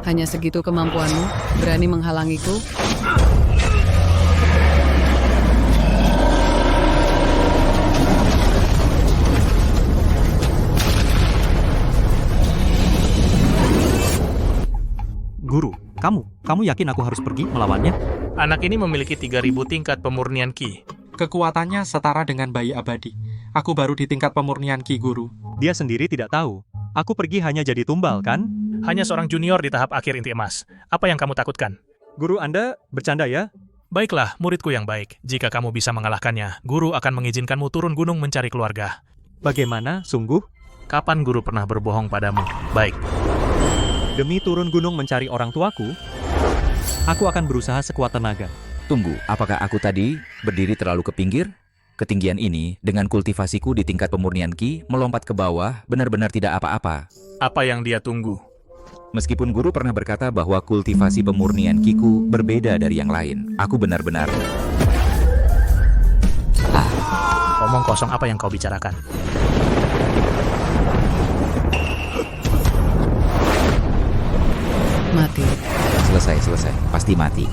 Hanya segitu kemampuanmu? Berani menghalangiku? Guru, kamu yakin aku harus pergi melawannya? Anak ini memiliki 3000 tingkat pemurnian Ki. Kekuatannya setara dengan bayi abadi. Aku baru di tingkat pemurnian Ki, Guru. Dia sendiri tidak tahu. Aku pergi hanya jadi tumbal, kan? Hanya seorang junior di tahap akhir inti emas. Apa yang kamu takutkan? Guru Anda bercanda ya? Baiklah, muridku yang baik. Jika kamu bisa mengalahkannya, guru akan mengizinkanmu turun gunung mencari keluarga. Bagaimana, sungguh? Kapan guru pernah berbohong padamu? Baik. Demi turun gunung mencari orang tuaku, aku akan berusaha sekuat tenaga. Tunggu, apakah aku tadi berdiri terlalu ke pinggir? Ketinggian ini, dengan kultivasiku di tingkat pemurnian Ki, melompat ke bawah, benar-benar tidak apa-apa. Apa yang dia tunggu? Meskipun guru pernah berkata bahwa kultivasi pemurnian Kiku berbeda dari yang lain, aku benar-benar... Omong kosong, apa yang kau bicarakan? Mati. Selesai. Pasti mati.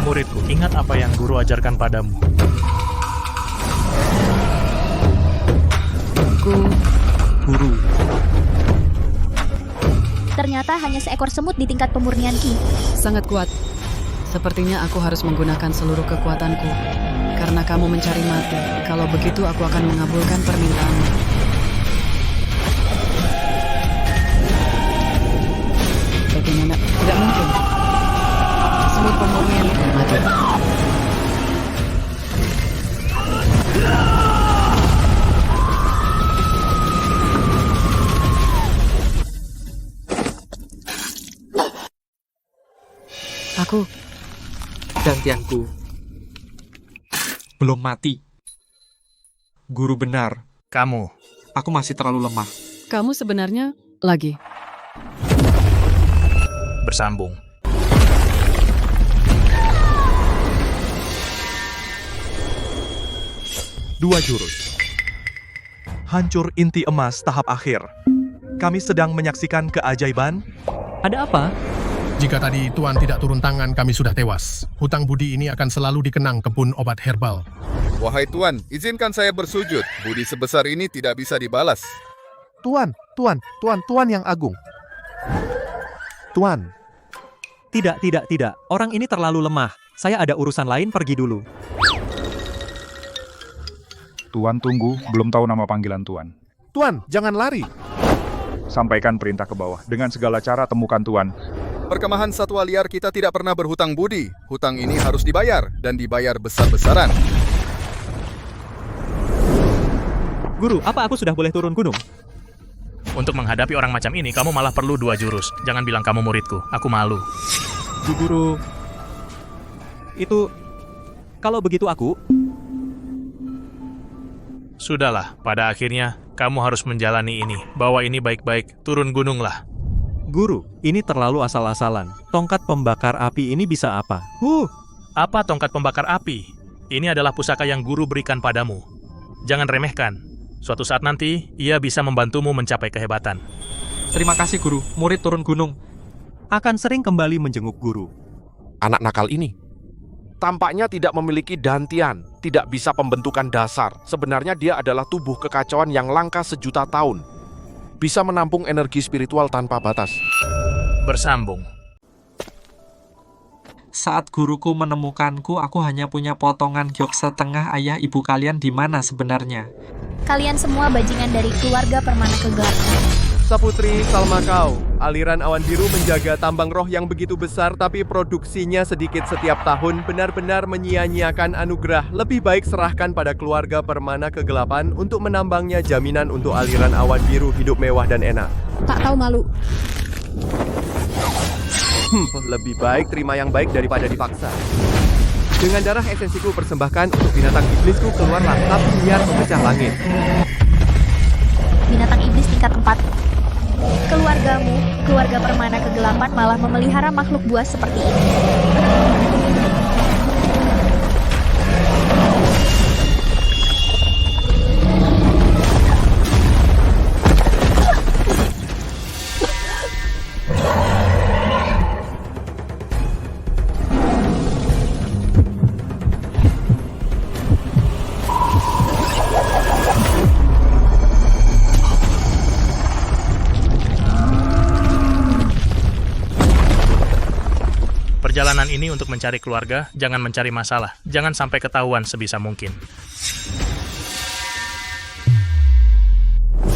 Muridku, ingat apa yang guru ajarkan padamu. Guru. Ternyata hanya seekor semut di tingkat pemurnian Ki. Sangat kuat. Sepertinya aku harus menggunakan seluruh kekuatanku. Karena kamu mencari mati. Kalau begitu aku akan mengabulkan permintaanmu. Bagaimana? Tidak mungkin. Semut pemurnian itu mati. Aku. Gantianku. Belum mati. Guru benar. Kamu. Aku masih terlalu lemah. Kamu sebenarnya lagi. Bersambung. Dua jurus. Hancur inti emas tahap akhir. Kami sedang menyaksikan keajaiban. Ada apa? Jika tadi Tuan tidak turun tangan, kami sudah tewas. Hutang budi ini akan selalu dikenang kebun obat herbal. Wahai Tuan, izinkan saya bersujud. Budi sebesar ini tidak bisa dibalas. Tuan yang agung. Tuan. Tidak. Orang ini terlalu lemah. Saya ada urusan lain, pergi dulu. Tuan tunggu, belum tahu nama panggilan Tuan. Tuan, jangan lari. Sampaikan perintah ke bawah. Dengan segala cara temukan Tuan. Perkemahan satwa liar kita tidak pernah berhutang budi. Hutang ini harus dibayar, dan dibayar besar-besaran. Guru, apa aku sudah boleh turun gunung? Untuk menghadapi orang macam ini, kamu malah perlu 2 jurus. Jangan bilang kamu muridku. Aku malu. Guru, itu... Kalau begitu aku... Sudahlah, pada akhirnya, kamu harus menjalani ini. Bawa ini baik-baik, turun gununglah. Guru, ini terlalu asal-asalan. Tongkat pembakar api ini bisa apa? Apa tongkat pembakar api? Ini adalah pusaka yang guru berikan padamu. Jangan remehkan. Suatu saat nanti, ia bisa membantumu mencapai kehebatan. Terima kasih, Guru. Murid turun gunung. Akan sering kembali menjenguk guru. Anak nakal ini. Tampaknya tidak memiliki dantian, tidak bisa pembentukan dasar. Sebenarnya dia adalah tubuh kekacauan yang langka sejuta tahun. Bisa menampung energi spiritual tanpa batas. Bersambung. Saat guruku menemukanku, aku hanya punya potongan giok setengah. Ayah ibu kalian di mana sebenarnya? Kalian semua bajingan dari keluarga permana kegelapan. Saputri Salmakau, aliran awan biru menjaga tambang roh yang begitu besar tapi produksinya sedikit setiap tahun, benar-benar menyia-nyiakan anugerah. Lebih baik serahkan pada keluarga permana kegelapan untuk menambangnya, jaminan untuk aliran awan biru hidup mewah dan enak. Tak tahu malu. Lebih baik terima yang baik daripada dipaksa. Dengan darah esensiku persembahkan untuk binatang iblisku, keluarlah sapi liar memecah langit. Binatang iblis tingkat 4. Keluargamu, keluarga permana kegelapan, malah memelihara makhluk buas seperti ini. Perjalanan ini untuk mencari keluarga, jangan mencari masalah. Jangan sampai ketahuan sebisa mungkin.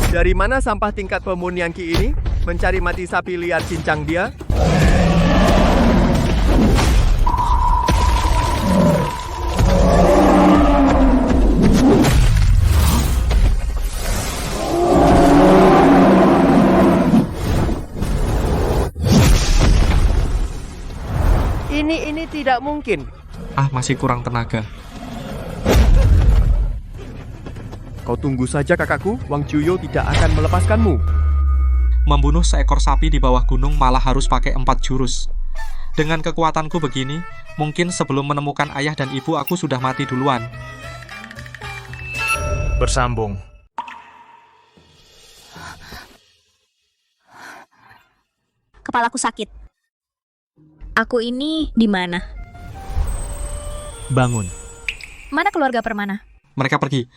Dari mana sampah tingkat pemurnian Ki ini? Mencari mati sapi liar cincang dia? Ini tidak mungkin. Masih kurang tenaga. Kau tunggu saja kakakku, Wang Juyo tidak akan melepaskanmu. Membunuh seekor sapi di bawah gunung malah harus pakai 4 jurus. Dengan kekuatanku begini, mungkin sebelum menemukan ayah dan ibu aku sudah mati duluan. Bersambung. Kepalaku sakit. Aku ini di mana? Bangun. Mana keluarga Permana? Mereka pergi.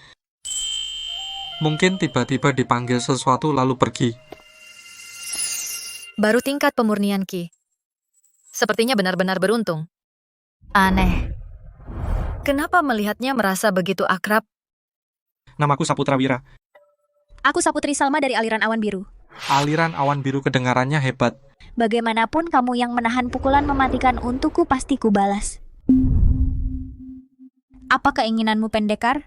Mungkin tiba-tiba dipanggil sesuatu lalu pergi. Baru tingkat pemurnian Ki. Sepertinya benar-benar beruntung. Aneh. Kenapa melihatnya merasa begitu akrab? Namaku Saputra Wira. Aku Saputri Salma dari aliran awan biru. Aliran awan biru kedengarannya hebat. Bagaimanapun kamu yang menahan pukulan mematikan untukku pasti kubalas. Apa keinginanmu, pendekar?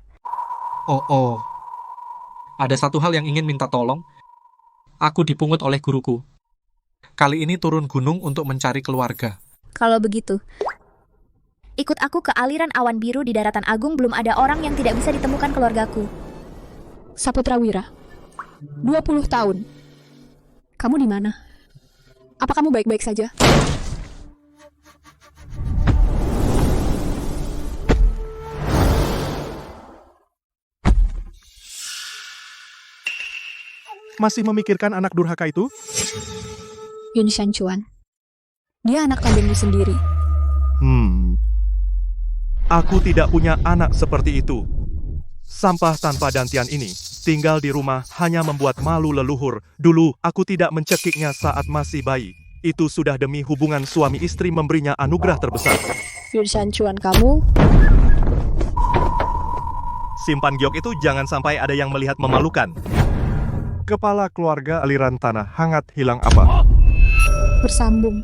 Oh. Ada satu hal yang ingin minta tolong. Aku dipungut oleh guruku. Kali ini turun gunung untuk mencari keluarga. Kalau begitu, ikut aku ke aliran awan biru di daratan agung. Belum ada orang yang tidak bisa ditemukan keluargaku. Saputra Wira, 20 tahun. Kamu di mana? Apa kamu baik-baik saja? Masih memikirkan anak durhaka itu? Yun Shanchuan. Dia anak kandungmu sendiri. Aku tidak punya anak seperti itu. Sampah tanpa dantian ini, tinggal di rumah hanya membuat malu leluhur. Dulu, aku tidak mencekiknya saat masih bayi. Itu sudah demi hubungan suami istri memberinya anugerah terbesar. Yun Shanchuan kamu? Simpan giok itu jangan sampai ada yang melihat memalukan. Kepala keluarga aliran tanah hangat hilang apa? Bersambung.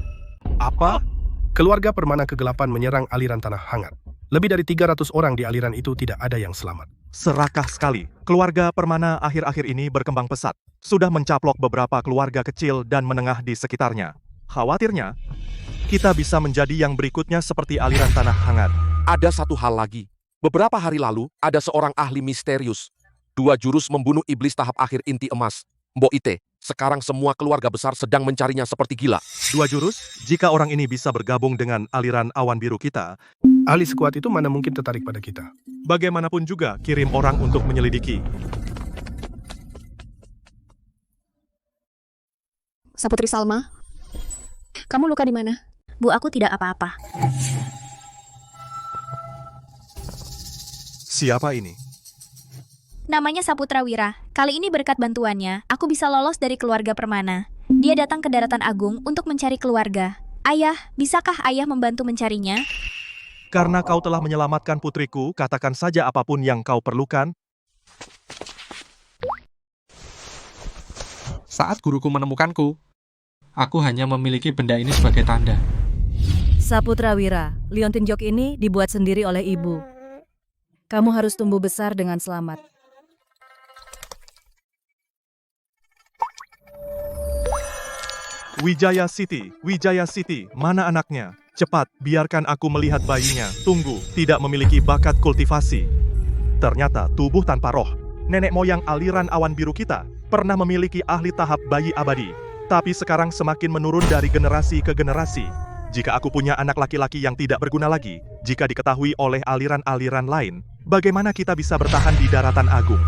Apa? Keluarga Permana Kegelapan menyerang aliran tanah hangat. Lebih dari 300 orang di aliran itu tidak ada yang selamat. Serakah sekali. Keluarga Permana akhir-akhir ini berkembang pesat. Sudah mencaplok beberapa keluarga kecil dan menengah di sekitarnya. Khawatirnya, kita bisa menjadi yang berikutnya seperti aliran tanah hangat. Ada satu hal lagi. Beberapa hari lalu, ada seorang ahli misterius. 2 jurus membunuh iblis tahap akhir inti emas. Mbok Ite, sekarang semua keluarga besar sedang mencarinya seperti gila. 2 jurus? Jika orang ini bisa bergabung dengan aliran awan biru kita, ahli sekuat itu mana mungkin tertarik pada kita? Bagaimanapun juga, kirim orang untuk menyelidiki. Saputri Salma, kamu luka di mana? Bu, aku tidak apa-apa. Siapa ini? Namanya Saputra Wira. Kali ini berkat bantuannya, aku bisa lolos dari keluarga Permana. Dia datang ke daratan agung untuk mencari keluarga. Ayah, bisakah ayah membantu mencarinya? Karena kau telah menyelamatkan putriku, katakan saja apapun yang kau perlukan. Saat guruku menemukanku, aku hanya memiliki benda ini sebagai tanda. Saputra Wira, liontin jok ini dibuat sendiri oleh ibu. Kamu harus tumbuh besar dengan selamat. Wijaya City, mana anaknya? Cepat, biarkan aku melihat bayinya. Tunggu, tidak memiliki bakat kultivasi. Ternyata tubuh tanpa roh. Nenek moyang aliran awan biru kita pernah memiliki ahli tahap bayi abadi. Tapi sekarang semakin menurun dari generasi ke generasi. Jika aku punya anak laki-laki yang tidak berguna lagi, jika diketahui oleh aliran-aliran lain, bagaimana kita bisa bertahan di daratan agung?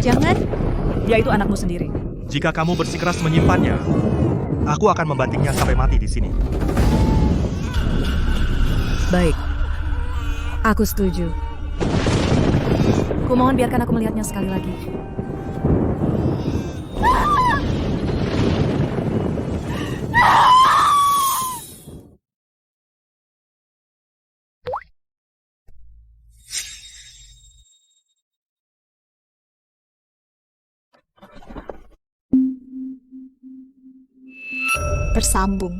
Jangan, dia itu anakmu sendiri. Jika kamu bersikeras menyimpannya, aku akan membantingnya sampai mati di sini. Baik, aku setuju. Kumohon biarkan aku melihatnya sekali lagi. Bersambung.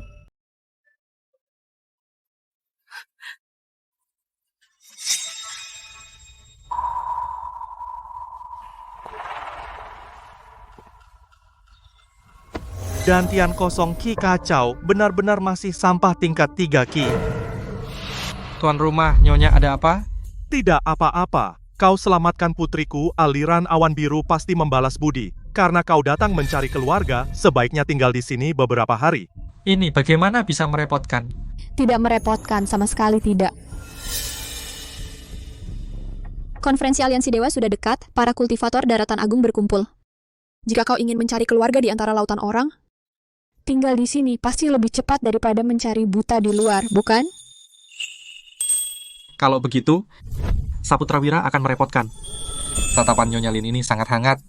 Dan Tian kosong Ki kacau, benar-benar masih sampah tingkat 3 Ki. Tuan rumah, Nyonya ada apa? Tidak apa-apa. Kau selamatkan putriku, aliran awan biru pasti membalas budi. Karena kau datang mencari keluarga, sebaiknya tinggal di sini beberapa hari. Ini bagaimana bisa merepotkan? Tidak merepotkan, sama sekali tidak. Konferensi Aliansi Dewa sudah dekat, para kultivator daratan agung berkumpul. Jika kau ingin mencari keluarga di antara lautan orang, tinggal di sini pasti lebih cepat daripada mencari buta di luar, bukan? Kalau begitu, Saputra Wira akan merepotkan. Tatapan Nyonya Lin ini sangat hangat.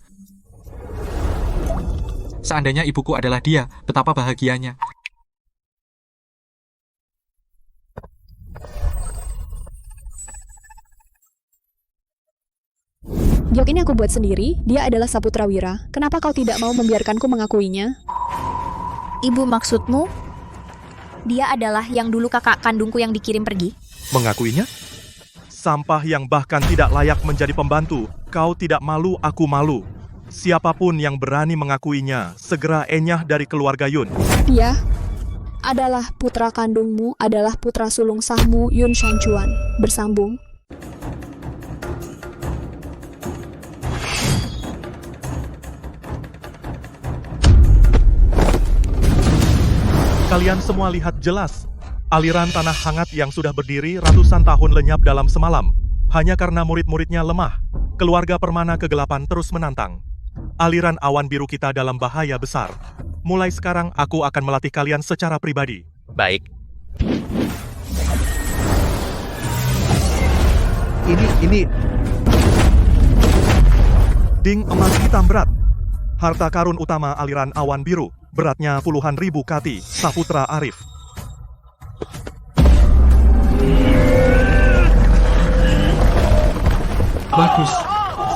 Seandainya ibuku adalah dia, betapa bahagianya. Giok ini aku buat sendiri, dia adalah Saputra Wira. Kenapa kau tidak mau membiarkanku mengakuinya? Ibu maksudmu? Dia adalah yang dulu kakak kandungku yang dikirim pergi? Mengakuinya? Sampah yang bahkan tidak layak menjadi pembantu. Kau tidak malu, aku malu. Siapapun yang berani mengakuinya, segera enyah dari keluarga Yun. Dia adalah putra kandungmu, adalah putra sulung sahmu, Yun Shanchuan. Bersambung. Kalian semua lihat jelas. Aliran tanah hangat yang sudah berdiri ratusan tahun lenyap dalam semalam. Hanya karena murid-muridnya lemah. Keluarga Permana Kegelapan terus menantang. Aliran awan biru kita dalam bahaya besar. Mulai sekarang aku akan melatih kalian secara pribadi. Baik. Ini. Ding emas hitam berat. Harta karun utama aliran awan biru. Beratnya puluhan ribu kati. Saputra Arif. Bagus.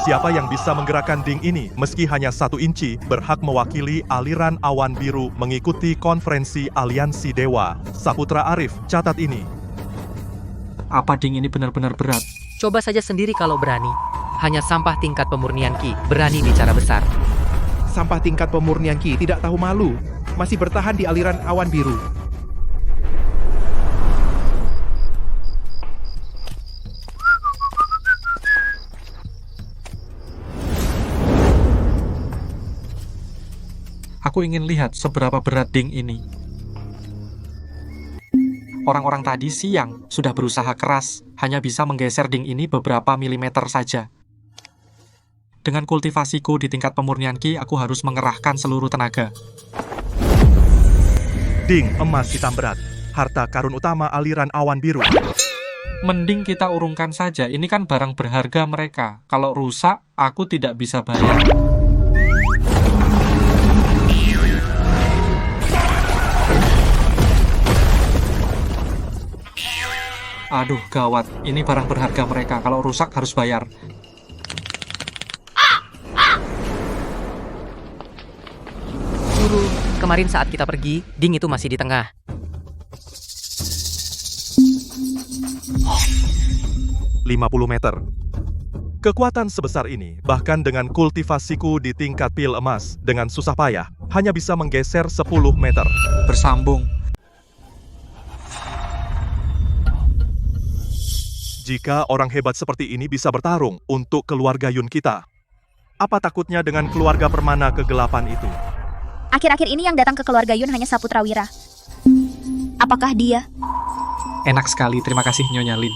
Siapa yang bisa menggerakkan ding ini meski hanya 1 inci berhak mewakili aliran awan biru mengikuti konferensi Aliansi Dewa. Saputra Arif, catat ini. Apa ding ini benar-benar berat? Coba saja sendiri kalau berani. Hanya sampah tingkat pemurnian Ki, berani bicara besar. Sampah tingkat pemurnian Ki tidak tahu malu, masih bertahan di aliran awan biru. Aku ingin lihat seberapa berat ding ini. Orang-orang tadi siang sudah berusaha keras, hanya bisa menggeser ding ini beberapa milimeter saja. Dengan kultivasiku di tingkat pemurnian Ki, aku harus mengerahkan seluruh tenaga. Ding emas hitam berat, harta karun utama aliran awan biru. Mending kita urungkan saja, ini kan barang berharga mereka. Kalau rusak, aku tidak bisa bayar. Aduh, gawat. Ini barang berharga mereka. Kalau rusak harus bayar. Guru, kemarin saat kita pergi, ding itu masih di tengah. meter. Kekuatan sebesar ini, bahkan dengan kultivasiku di tingkat pil emas, dengan susah payah, hanya bisa menggeser 10 meter. Bersambung. Jika orang hebat seperti ini bisa bertarung untuk keluarga Yun kita, apa takutnya dengan keluarga Permana Kegelapan itu? Akhir-akhir ini yang datang ke keluarga Yun hanya Saputra Wira. Apakah dia? Enak sekali, terima kasih Nyonya Lin.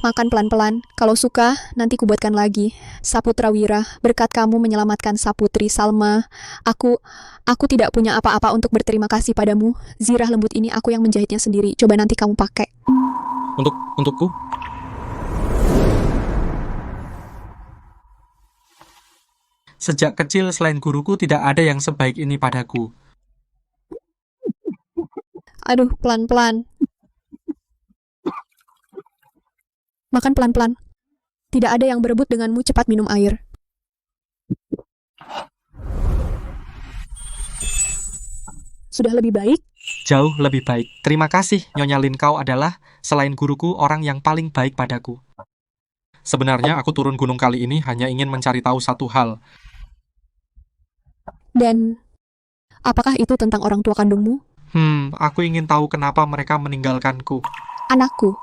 Makan pelan-pelan. Kalau suka, nanti kubuatkan lagi. Saputra Wira, berkat kamu menyelamatkan Saputri Salma. Aku tidak punya apa-apa untuk berterima kasih padamu. Zirah lembut ini aku yang menjahitnya sendiri. Coba nanti kamu pakai. Untukku? Sejak kecil selain guruku tidak ada yang sebaik ini padaku. Aduh, pelan-pelan. Makan pelan-pelan. Tidak ada yang berebut denganmu, cepat minum air. Sudah lebih baik? Jauh lebih baik. Terima kasih, Nyonya Lin, kau adalah, selain guruku, orang yang paling baik padaku. Sebenarnya aku turun gunung kali ini hanya ingin mencari tahu satu hal. Dan apakah itu tentang orang tua kandungmu? Aku ingin tahu kenapa mereka meninggalkanku. Anakku.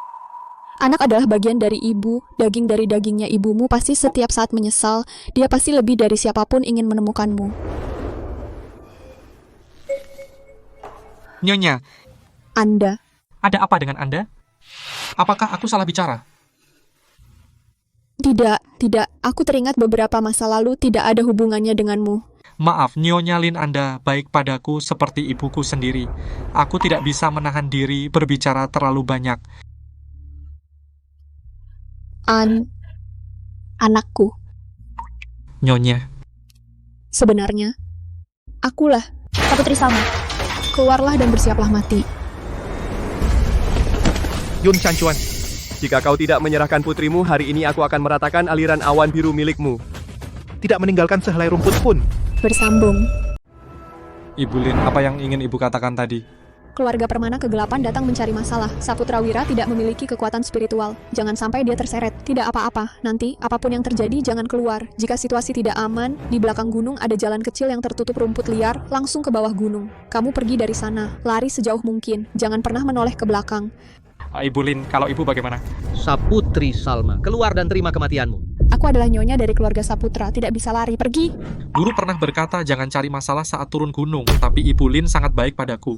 Anak adalah bagian dari ibu, daging dari dagingnya ibumu pasti setiap saat menyesal, dia pasti lebih dari siapapun ingin menemukanmu. Nyonya. Anda. Ada apa dengan Anda? Apakah aku salah bicara? Tidak. Aku teringat beberapa masa lalu tidak ada hubungannya denganmu. Maaf, Nyonya Lin, Anda baik padaku seperti ibuku sendiri. Aku tidak bisa menahan diri berbicara terlalu banyak. Anakku. Nyonya. Sebenarnya, akulah Saputri Salma. Keluarlah dan bersiaplah mati. Yun Chanchuan, jika kau tidak menyerahkan putrimu, hari ini aku akan meratakan aliran awan biru milikmu. Tidak meninggalkan sehelai rumput pun. Bersambung. Ibu Lin, apa yang ingin ibu katakan tadi? Keluarga Permana Kegelapan datang mencari masalah. Saputra Wira tidak memiliki kekuatan spiritual. Jangan sampai dia terseret. Tidak apa-apa. Nanti, apapun yang terjadi, jangan keluar. Jika situasi tidak aman, di belakang gunung ada jalan kecil yang tertutup rumput liar, langsung ke bawah gunung. Kamu pergi dari sana. Lari sejauh mungkin. Jangan pernah menoleh ke belakang. Ibu Lin, kalau ibu bagaimana? Saputri Salma, keluar dan terima kematianmu. Aku adalah nyonya dari keluarga Saputra. Tidak bisa lari. Pergi. Guru pernah berkata jangan cari masalah saat turun gunung, tapi Ibu Lin sangat baik padaku.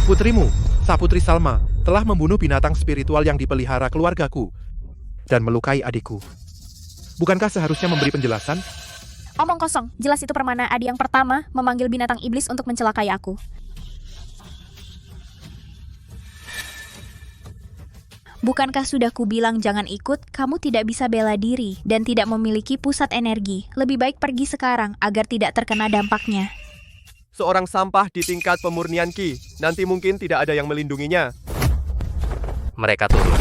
Putrimu, Saputri Salma, telah membunuh binatang spiritual yang dipelihara keluargaku dan melukai adikku. Bukankah seharusnya memberi penjelasan? Omong kosong. Jelas itu Permana Adi yang pertama memanggil binatang iblis untuk mencelakai aku. Bukankah sudah kubilang jangan ikut? Kamu tidak bisa bela diri dan tidak memiliki pusat energi. Lebih baik pergi sekarang agar tidak terkena dampaknya. Seorang sampah di tingkat pemurnian Ki. Nanti mungkin tidak ada yang melindunginya. Mereka turun.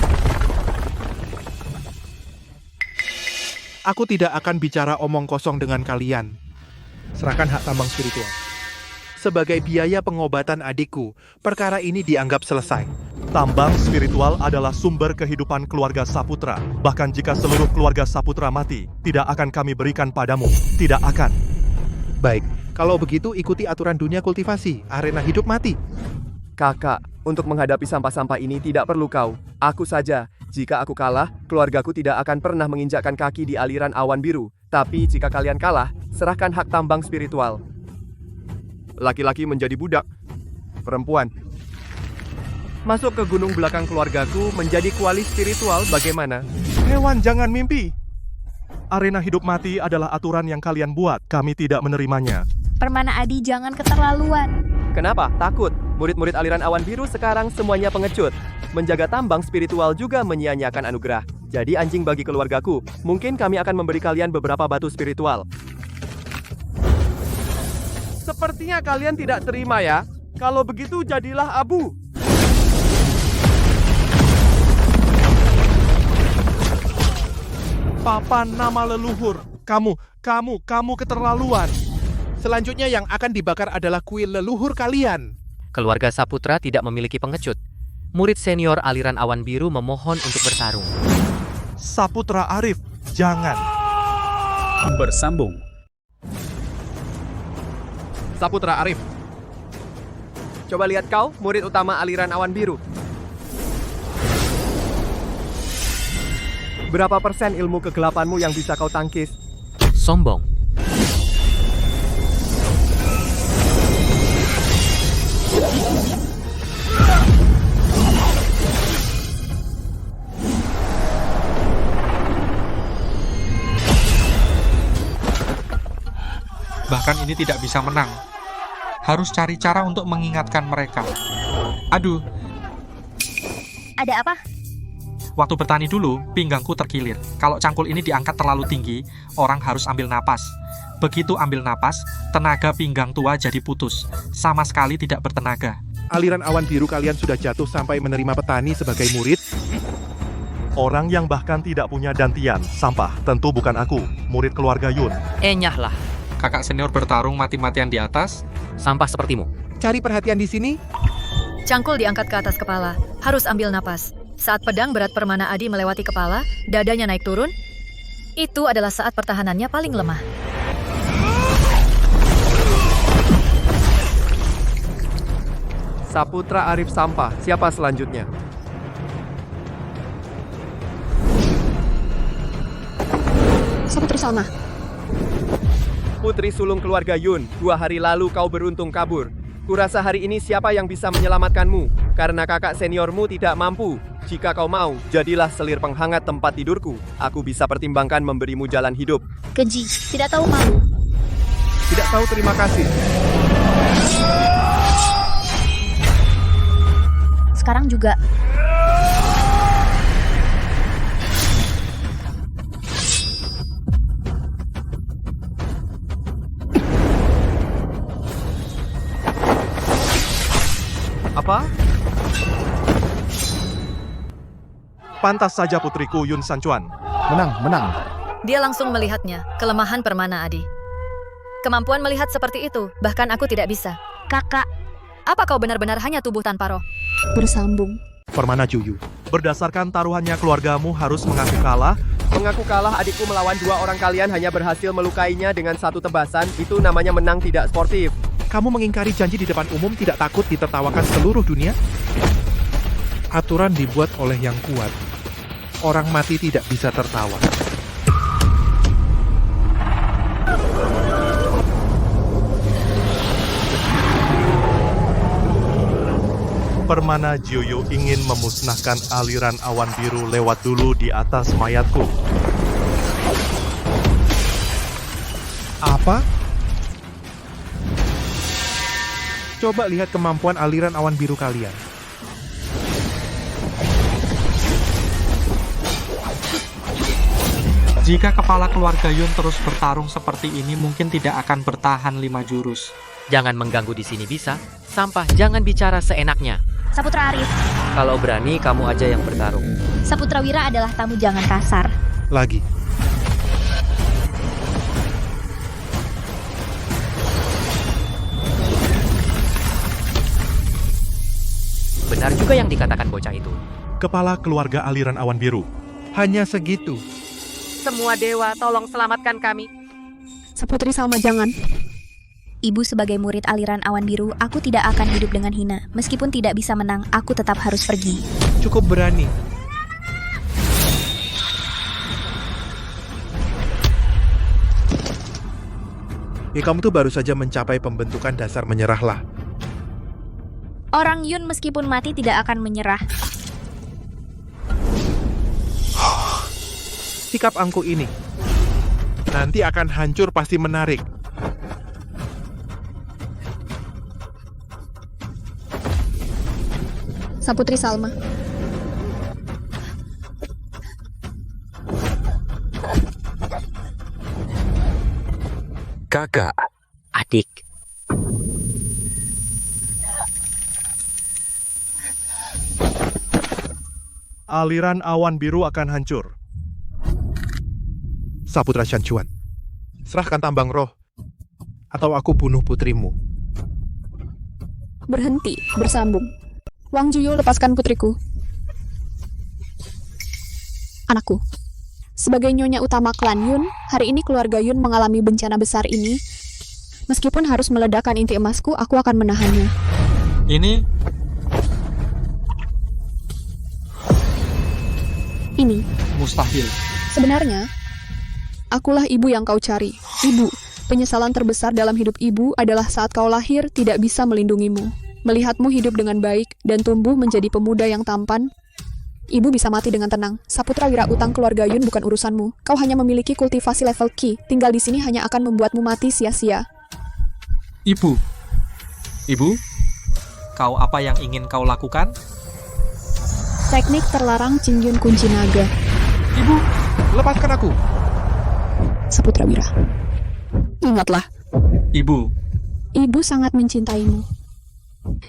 Aku tidak akan bicara omong kosong dengan kalian. Serahkan hak tambang spiritual. Sebagai biaya pengobatan adikku, perkara ini dianggap selesai. Tambang spiritual adalah sumber kehidupan keluarga Saputra. Bahkan jika seluruh keluarga Saputra mati, tidak akan kami berikan padamu. Tidak akan. Baik, kalau begitu ikuti aturan dunia kultivasi, arena hidup mati. Kakak, untuk menghadapi sampah-sampah ini tidak perlu kau. Aku saja. Jika aku kalah, keluargaku tidak akan pernah menginjakkan kaki di aliran awan biru. Tapi jika kalian kalah, serahkan hak tambang spiritual. Laki-laki menjadi budak. Perempuan. Masuk ke gunung belakang keluargaku menjadi kuali spiritual bagaimana? Hewan jangan mimpi. Arena hidup mati adalah aturan yang kalian buat. Kami tidak menerimanya. Permana Adi jangan keterlaluan. Kenapa? Takut. Murid-murid aliran awan biru sekarang semuanya pengecut. Menjaga tambang spiritual juga menyia-nyiakan anugerah. Jadi anjing bagi keluargaku. Mungkin kami akan memberi kalian beberapa batu spiritual. Sepertinya kalian tidak terima ya. Kalau begitu jadilah abu. Papan nama leluhur. Kamu keterlaluan. Selanjutnya yang akan dibakar adalah kuil leluhur kalian. Keluarga Saputra tidak memiliki pengecut. Murid senior aliran awan biru memohon untuk bertarung. Saputra Arif, jangan. Bersambung. Saputra Arif. Coba lihat kau, murid utama aliran awan biru. Berapa persen ilmu kegelapanmu yang bisa kau tangkis? Sombong. Bahkan ini tidak bisa menang. Harus cari cara untuk mengingatkan mereka. Aduh. Ada apa? Waktu bertani dulu, pinggangku terkilir. Kalau cangkul ini diangkat terlalu tinggi, orang harus ambil napas. Begitu ambil napas, tenaga pinggang tua jadi putus. Sama sekali tidak bertenaga. aliran awan biru kalian sudah jatuh sampai menerima petani sebagai murid? Orang yang bahkan tidak punya dantian, sampah, tentu bukan aku, murid keluarga Yun. Nyahlah. Kakak senior bertarung mati-matian di atas? Sampah sepertimu. Cari perhatian di sini? Cangkul diangkat ke atas kepala, harus ambil napas. Saat pedang berat Permana Adi melewati kepala, dadanya naik turun, itu adalah saat pertahanannya paling lemah. Saputra Arif Sampah, siapa selanjutnya? Saputri Salma. Putri sulung keluarga Yun, 2 hari lalu kau beruntung kabur. Kurasa hari ini siapa yang bisa menyelamatkanmu? Karena kakak seniormu tidak mampu. Jika kau mau, jadilah selir penghangat tempat tidurku. Aku bisa pertimbangkan memberimu jalan hidup. Keji, tidak tahu malu. Tidak tahu terima kasih. Sekarang juga. Apa? Pantas saja putriku Yun Sanchuan. Menang. Dia langsung melihatnya, kelemahan Permana Adi. Kemampuan melihat seperti itu, bahkan aku tidak bisa. Kakak, apa kau benar-benar hanya tubuh tanpa roh? Bersambung. Permana Juyu. Berdasarkan taruhannya keluargamu harus mengaku kalah. Mengaku kalah adikku melawan 2 orang kalian hanya berhasil melukainya dengan 1 tebasan. Itu namanya menang tidak sportif. Kamu mengingkari janji di depan umum tidak takut ditertawakan seluruh dunia? Aturan dibuat oleh yang kuat. Orang mati tidak bisa tertawa. Permana Jiuyu ingin memusnahkan aliran awan biru lewat dulu di atas mayatku. Apa? Coba lihat kemampuan aliran awan biru kalian. Jika kepala keluarga Yun terus bertarung seperti ini, mungkin tidak akan bertahan 5 jurus. Jangan mengganggu di sini bisa. Sampah, jangan bicara seenaknya. Saputra Arif. Kalau berani, kamu aja yang bertarung. Saputra Wira adalah tamu, jangan kasar. Lagi. Benar juga yang dikatakan bocah itu. Kepala keluarga aliran awan biru. Hanya segitu. Semua dewa, tolong selamatkan kami. Saputri Salma, jangan. Ibu sebagai murid aliran awan biru, aku tidak akan hidup dengan hina. Meskipun tidak bisa menang, aku tetap harus pergi. Cukup berani. Ya, kamu tuh baru saja mencapai pembentukan dasar menyerahlah. Orang Yun meskipun mati tidak akan menyerah. Sikap angku ini nanti akan hancur, pasti menarik. Saputri Salma. Kakak. Adik. Aliran awan biru akan hancur. Saputra Sanchuan, serahkan tambang roh, atau aku bunuh putrimu. Berhenti, bersambung. Wang Juyo, lepaskan putriku. Anakku. Sebagai nyonya utama klan Yun, hari ini keluarga Yun mengalami bencana besar ini. Meskipun harus meledakkan inti emasku, aku akan menahannya. Ini mustahil. Sebenarnya, akulah ibu yang kau cari. Ibu, penyesalan terbesar dalam hidup ibu adalah saat kau lahir tidak bisa melindungimu. Melihatmu hidup dengan baik dan tumbuh menjadi pemuda yang tampan, ibu bisa mati dengan tenang. Saputra Wira utang keluarga Yun bukan urusanmu. Kau hanya memiliki kultivasi level Qi. Tinggal di sini hanya akan membuatmu mati sia-sia. Ibu, kau apa yang ingin kau lakukan? Teknik terlarang Qingyun kunci naga. Ibu, lepaskan aku. Saputra Wira, ingatlah. Ibu Ibu sangat mencintaimu.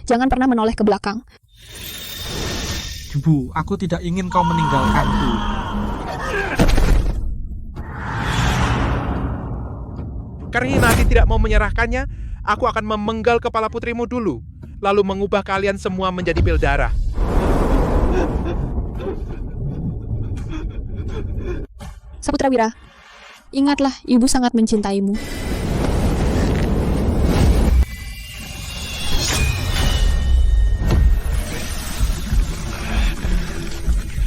Jangan pernah menoleh ke belakang. Ibu, aku tidak ingin kau meninggalkanku. Karena Hinati tidak mau menyerahkannya, aku akan memenggal kepala putrimu dulu, lalu mengubah kalian semua menjadi pil darah. Saputrawira, ingatlah ibu sangat mencintaimu.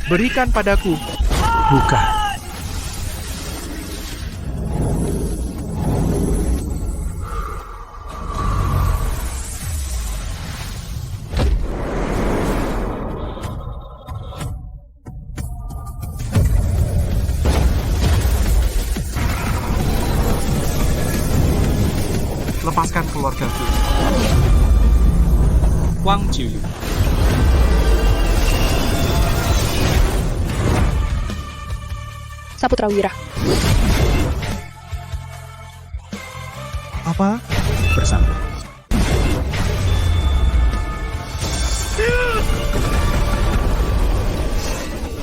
Berikan padaku. Bukan. Lepaskan keluargaku. Wang Jiu. Saputrawira. Apa? Bersambung.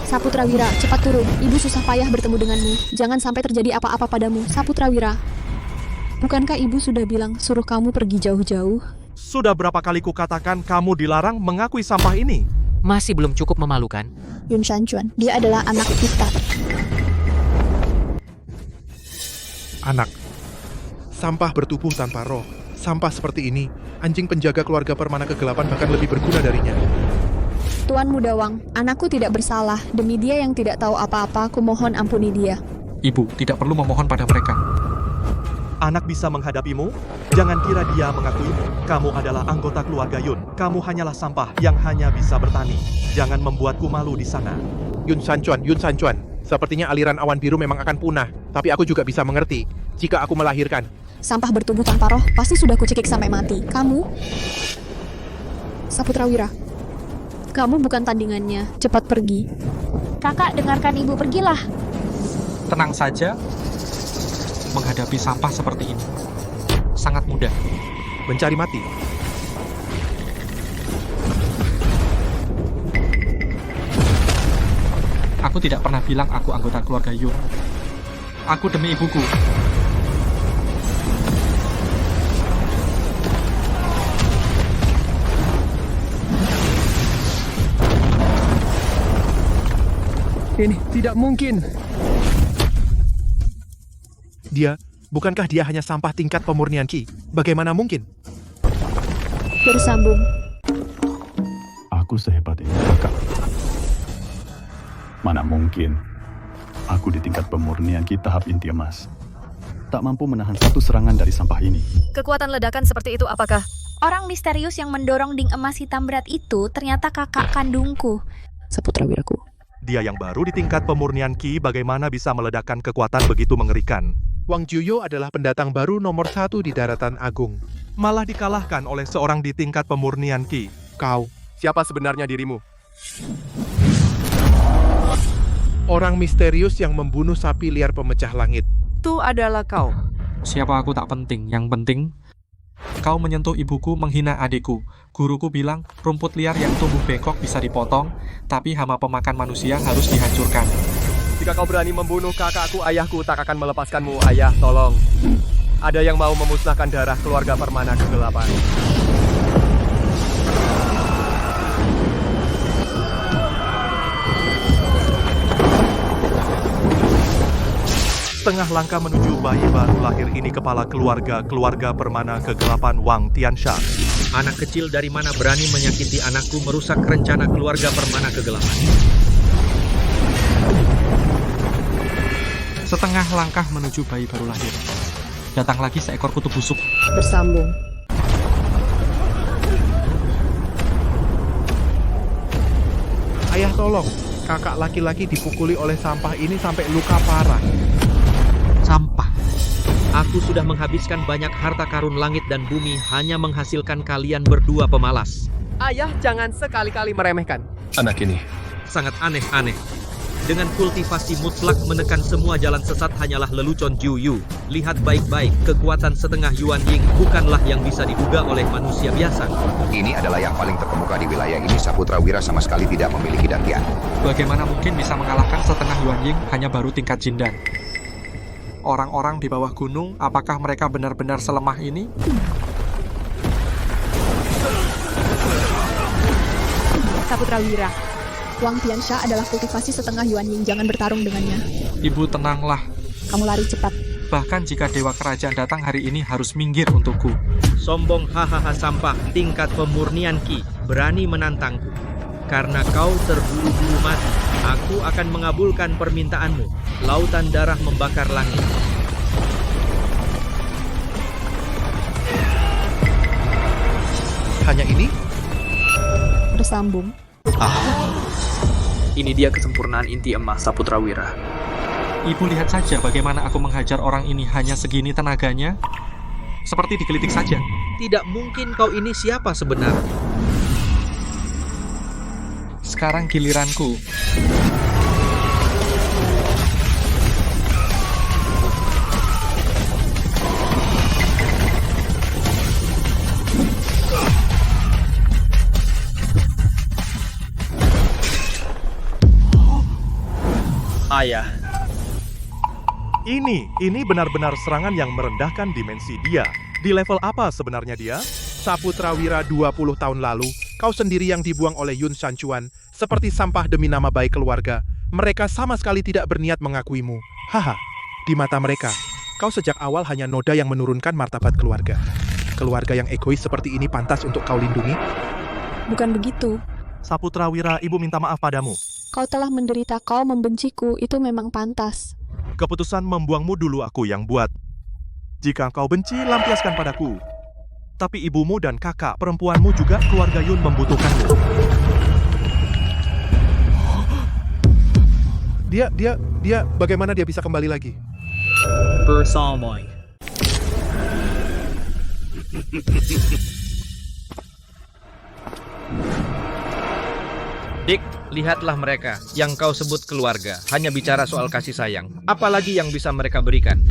Saputrawira, cepat turun. Ibu susah payah bertemu denganmu. Jangan sampai terjadi apa-apa padamu. Saputrawira. Bukankah ibu sudah bilang suruh kamu pergi jauh-jauh? Sudah berapa kali kukatakan kamu dilarang mengakui sampah ini? Masih belum cukup memalukan? Yun Shanchuan, dia adalah anak kita. Anak, sampah bertubuh tanpa roh. Sampah seperti ini, anjing penjaga keluarga permana kegelapan bahkan lebih berguna darinya. Tuan Mudawang, anakku tidak bersalah. Demi dia yang tidak tahu apa-apa, aku mohon ampuni dia. Ibu, tidak perlu memohon pada mereka. Anak bisa menghadapimu? Jangan kira dia mengakuimu. Kamu adalah anggota keluarga Yun. Kamu hanyalah sampah yang hanya bisa bertani. Jangan membuatku malu di sana. Yun Shanchuan. Sepertinya aliran awan biru memang akan punah. Tapi aku juga bisa mengerti jika aku melahirkan. Sampah bertubuh tanpa roh pasti sudah kucekik sampai mati. Kamu? Saputrawira, kamu bukan tandingannya. Cepat pergi. Kakak, dengarkan ibu, pergilah. Tenang saja. Menghadapi sampah seperti ini sangat mudah. Mencari mati. Aku tidak pernah bilang aku anggota keluarga Yun. Aku demi ibuku. Ini tidak mungkin. Bukankah dia hanya sampah tingkat pemurnian Ki? Bagaimana mungkin? Bersambung. Aku sehebat ini, kakak. Mana mungkin aku di tingkat pemurnian Ki tahap inti emas tak mampu menahan satu serangan dari sampah ini. Kekuatan ledakan seperti itu apakah? Orang misterius yang mendorong ding emas hitam berat itu ternyata kakak kandungku. Saputrawiraku. Dia yang baru di tingkat pemurnian Ki bagaimana bisa meledakkan kekuatan begitu mengerikan. Wang Jiuyo adalah pendatang baru nomor 1 di Daratan Agung. Malah dikalahkan oleh seorang di tingkat pemurnian Ki. Kau, siapa sebenarnya dirimu? Orang misterius yang membunuh sapi liar pemecah langit. Itu adalah kau. Siapa aku tak penting. Yang penting, kau menyentuh ibuku, menghina adikku. Guruku bilang rumput liar yang tumbuh bengkok bisa dipotong, tapi hama pemakan manusia harus dihancurkan. Jika kau berani membunuh kakakku, ayahku tak akan melepaskanmu, ayah, tolong. Ada yang mau memusnahkan darah keluarga permana kegelapan. Setengah langkah menuju bayi baru lahir ini kepala keluarga permana kegelapan Wang Tiansha. Anak kecil dari mana berani menyakiti anakku, merusak rencana keluarga permana kegelapan. Setengah langkah menuju bayi baru lahir. Datang lagi seekor kutu busuk. Bersambung. Ayah tolong, kakak laki-laki dipukuli oleh sampah ini sampai luka parah. Sampah. Aku sudah menghabiskan banyak harta karun langit dan bumi hanya menghasilkan kalian berdua pemalas. Ayah, jangan sekali-kali meremehkan. Anak ini sangat aneh-aneh. Dengan kultivasi mutlak menekan semua jalan sesat hanyalah lelucon Jiuyu. Lihat baik-baik, kekuatan setengah Yuan Ying bukanlah yang bisa diduga oleh manusia biasa. Ini adalah yang paling terkemuka di wilayah ini. Saputra Wira sama sekali tidak memiliki dantian. Bagaimana mungkin bisa mengalahkan setengah Yuan Ying hanya baru tingkat Jindan? Orang-orang di bawah gunung, apakah mereka benar-benar selemah ini? Saputra Wira, Wang Tiansha adalah kultivasi setengah Yuan Ying, jangan bertarung dengannya. Ibu tenanglah. Kamu lari cepat. Bahkan jika Dewa Kerajaan datang hari ini harus minggir untukku. Sombong hahaha sampah, tingkat pemurnian Ki, berani menantangku. Karena kau terburu-buru mati, aku akan mengabulkan permintaanmu. Lautan darah membakar langit. Hanya ini? Bersambung. Ini dia kesempurnaan inti emas Saputra Wira. Ibu lihat saja bagaimana aku menghajar orang ini hanya segini tenaganya. Seperti digelitik saja. Tidak mungkin kau ini siapa sebenarnya. Sekarang giliranku. Ayah. Ini benar-benar serangan yang merendahkan dimensi dia. Di level apa sebenarnya dia? Saputra Wira 20 tahun lalu, kau sendiri yang dibuang oleh Yun Shanchuan, seperti sampah demi nama baik keluarga. Mereka sama sekali tidak berniat mengakuimu. Haha, di mata mereka, kau sejak awal hanya noda yang menurunkan martabat keluarga. Keluarga yang egois seperti ini pantas untuk kau lindungi? Bukan begitu. Saputra Wira, ibu minta maaf padamu. Kau telah menderita, kau membenciku, itu memang pantas. Keputusan membuangmu dulu aku yang buat. Jika kau benci, lampiaskan padaku. Tapi ibumu dan kakak perempuanmu juga keluarga Yun membutuhkanmu. Dia, bagaimana dia bisa kembali lagi? Bersamai. Dik, lihatlah mereka, yang kau sebut keluarga, hanya bicara soal kasih sayang. Apalagi yang bisa mereka berikan?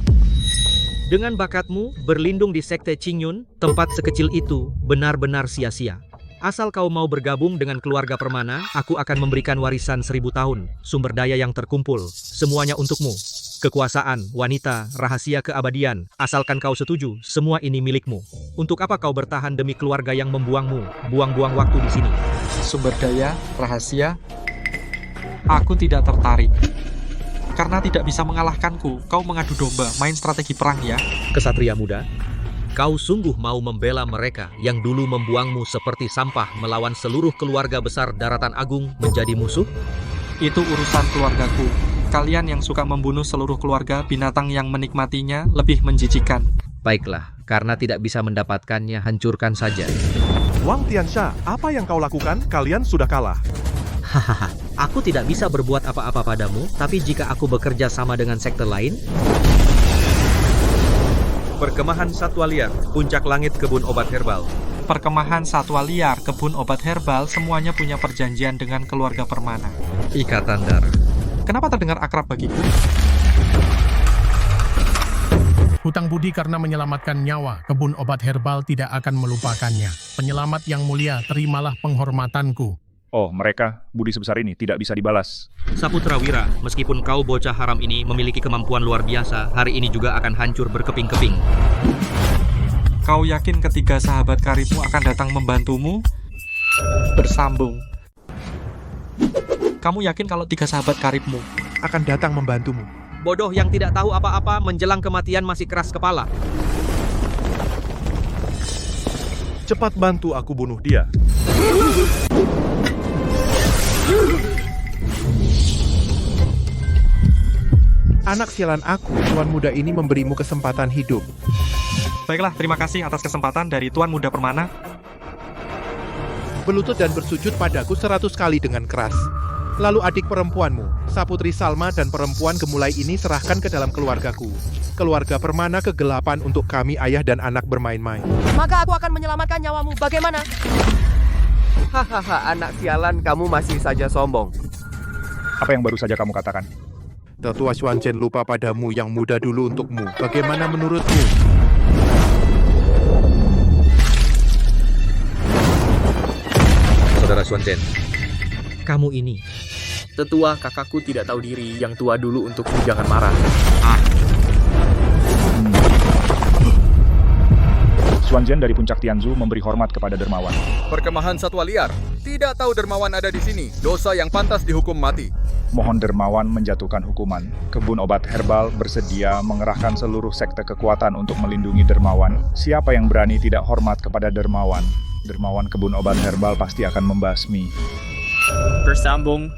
Dengan bakatmu, berlindung di sekte Qingyun, tempat sekecil itu benar-benar sia-sia. Asal kau mau bergabung dengan keluarga Permana, aku akan memberikan warisan 1000 tahun, sumber daya yang terkumpul, semuanya untukmu. Kekuasaan, wanita, rahasia keabadian, asalkan kau setuju, semua ini milikmu. Untuk apa kau bertahan demi keluarga yang membuangmu, buang-buang waktu di sini? Sumber daya, rahasia, aku tidak tertarik. Karena tidak bisa mengalahkanku, kau mengadu domba, main strategi perang ya. Kesatria muda, kau sungguh mau membela mereka yang dulu membuangmu seperti sampah melawan seluruh keluarga besar Daratan Agung menjadi musuh? Itu urusan keluargaku. Kalian yang suka membunuh seluruh keluarga, binatang yang menikmatinya lebih menjijikan. Baiklah, karena tidak bisa mendapatkannya, hancurkan saja. Wang Tiansha, apa yang kau lakukan? Kalian sudah kalah. Hahaha, aku tidak bisa berbuat apa-apa padamu, tapi jika aku bekerja sama dengan sekte lain... Perkemahan satwa liar, puncak langit kebun obat herbal. Perkemahan satwa liar, kebun obat herbal, semuanya punya perjanjian dengan keluarga Permana. Ikatan darah. Kenapa terdengar akrab bagiku? Hutang budi karena menyelamatkan nyawa, kebun obat herbal tidak akan melupakannya. Penyelamat yang mulia, terimalah penghormatanku. Oh, mereka, budi sebesar ini tidak bisa dibalas. Saputra Wira, meskipun kau bocah haram ini memiliki kemampuan luar biasa, hari ini juga akan hancur berkeping-keping. Kau yakin ketiga sahabat karibmu akan datang membantumu? Bersambung. Kamu yakin kalau 3 sahabat karibmu akan datang membantumu? Bodoh yang tidak tahu apa-apa menjelang kematian masih keras kepala. Cepat bantu aku bunuh dia. Anak sialan aku, Tuan Muda ini memberimu kesempatan hidup. Baiklah, terima kasih atas kesempatan dari Tuan Muda Permana. Berlutut dan bersujud padaku 100 kali dengan keras. Lalu adik perempuanmu, Saputri Salma dan perempuan gemulai ini serahkan ke dalam keluargaku. Keluarga Permana kegelapan untuk kami ayah dan anak bermain-main. Maka aku akan menyelamatkan nyawamu, bagaimana? Hahaha, anak sialan, kamu masih saja sombong. Apa yang baru saja kamu katakan? Tetua Xuanzhen lupa padamu yang muda dulu untukmu. Bagaimana menurutmu? Saudara Xuanzhen, kamu ini. Tetua, kakakku tidak tahu diri. Yang tua dulu untukmu, jangan marah. Xuanzhen dari puncak Tianzu memberi hormat kepada dermawan. Perkemahan satwa liar. Tidak tahu dermawan ada di sini. Dosa yang pantas dihukum mati. Mohon dermawan menjatuhkan hukuman. Kebun obat herbal bersedia mengerahkan seluruh sekte kekuatan untuk melindungi dermawan. Siapa yang berani tidak hormat kepada dermawan? Dermawan kebun obat herbal pasti akan membasmi. Bersambung.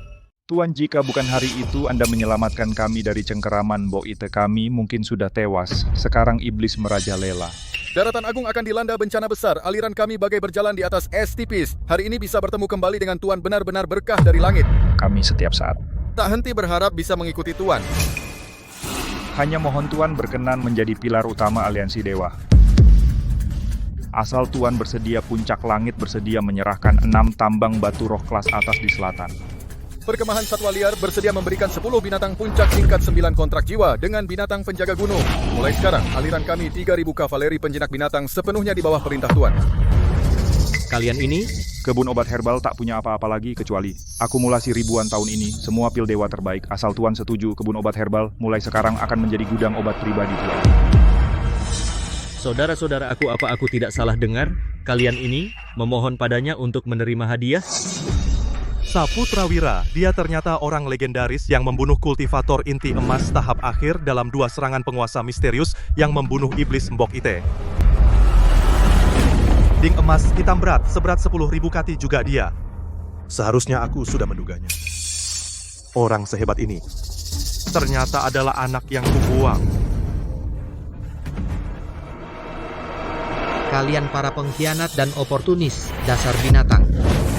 Tuan, jika bukan hari itu Anda menyelamatkan kami dari cengkeraman Boite, kami mungkin sudah tewas. Sekarang iblis merajalela. Daratan Agung akan dilanda bencana besar. Aliran kami bagai berjalan di atas es tipis. Hari ini bisa bertemu kembali dengan Tuan, benar-benar berkah dari langit. Kami setiap saat. Tak henti berharap bisa mengikuti Tuan. Hanya mohon Tuan berkenan menjadi pilar utama aliansi dewa. Asal Tuan bersedia, puncak langit bersedia menyerahkan 6 tambang batu roh kelas atas di selatan. Perkemahan satwa liar bersedia memberikan 10 binatang puncak tingkat 9 kontrak jiwa dengan binatang penjaga gunung. Mulai sekarang, aliran kami 3.000 kavaleri penjinak binatang sepenuhnya di bawah perintah Tuan. Kalian ini? Kebun obat herbal tak punya apa-apa lagi kecuali akumulasi ribuan tahun ini, semua pil dewa terbaik. Asal Tuan setuju, kebun obat herbal mulai sekarang akan menjadi gudang obat pribadi Tuan. Saudara-saudara aku, apa aku tidak salah dengar? Kalian ini memohon padanya untuk menerima hadiah? Saputra Wira, dia ternyata orang legendaris yang membunuh kultivator inti emas tahap akhir dalam 2 serangan penguasa misterius yang membunuh iblis Mbok Ite. Ding emas hitam berat, seberat 10.000 kati juga dia. Seharusnya aku sudah menduganya. Orang sehebat ini ternyata adalah anak yang kubuang. Kalian para pengkhianat dan oportunis, dasar binatang.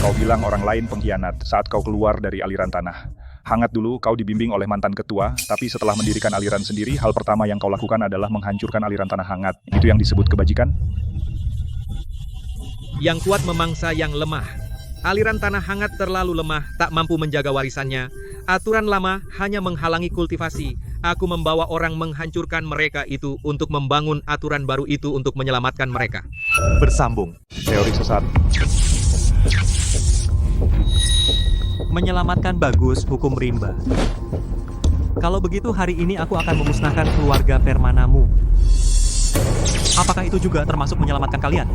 Kau bilang orang lain pengkhianat saat kau keluar dari aliran tanah. Hangat dulu kau dibimbing oleh mantan ketua, tapi setelah mendirikan aliran sendiri, hal pertama yang kau lakukan adalah menghancurkan aliran tanah hangat. Itu yang disebut kebajikan? Yang kuat memangsa yang lemah. Aliran tanah hangat terlalu lemah, tak mampu menjaga warisannya. Aturan lama hanya menghalangi kultivasi. Aku membawa orang menghancurkan mereka itu untuk membangun aturan baru itu untuk menyelamatkan mereka. Bersambung. Teori sesat. Menyelamatkan bagus, hukum rimba. Kalau begitu hari ini aku akan memusnahkan keluarga Permanamu. Apakah itu juga termasuk menyelamatkan kalian?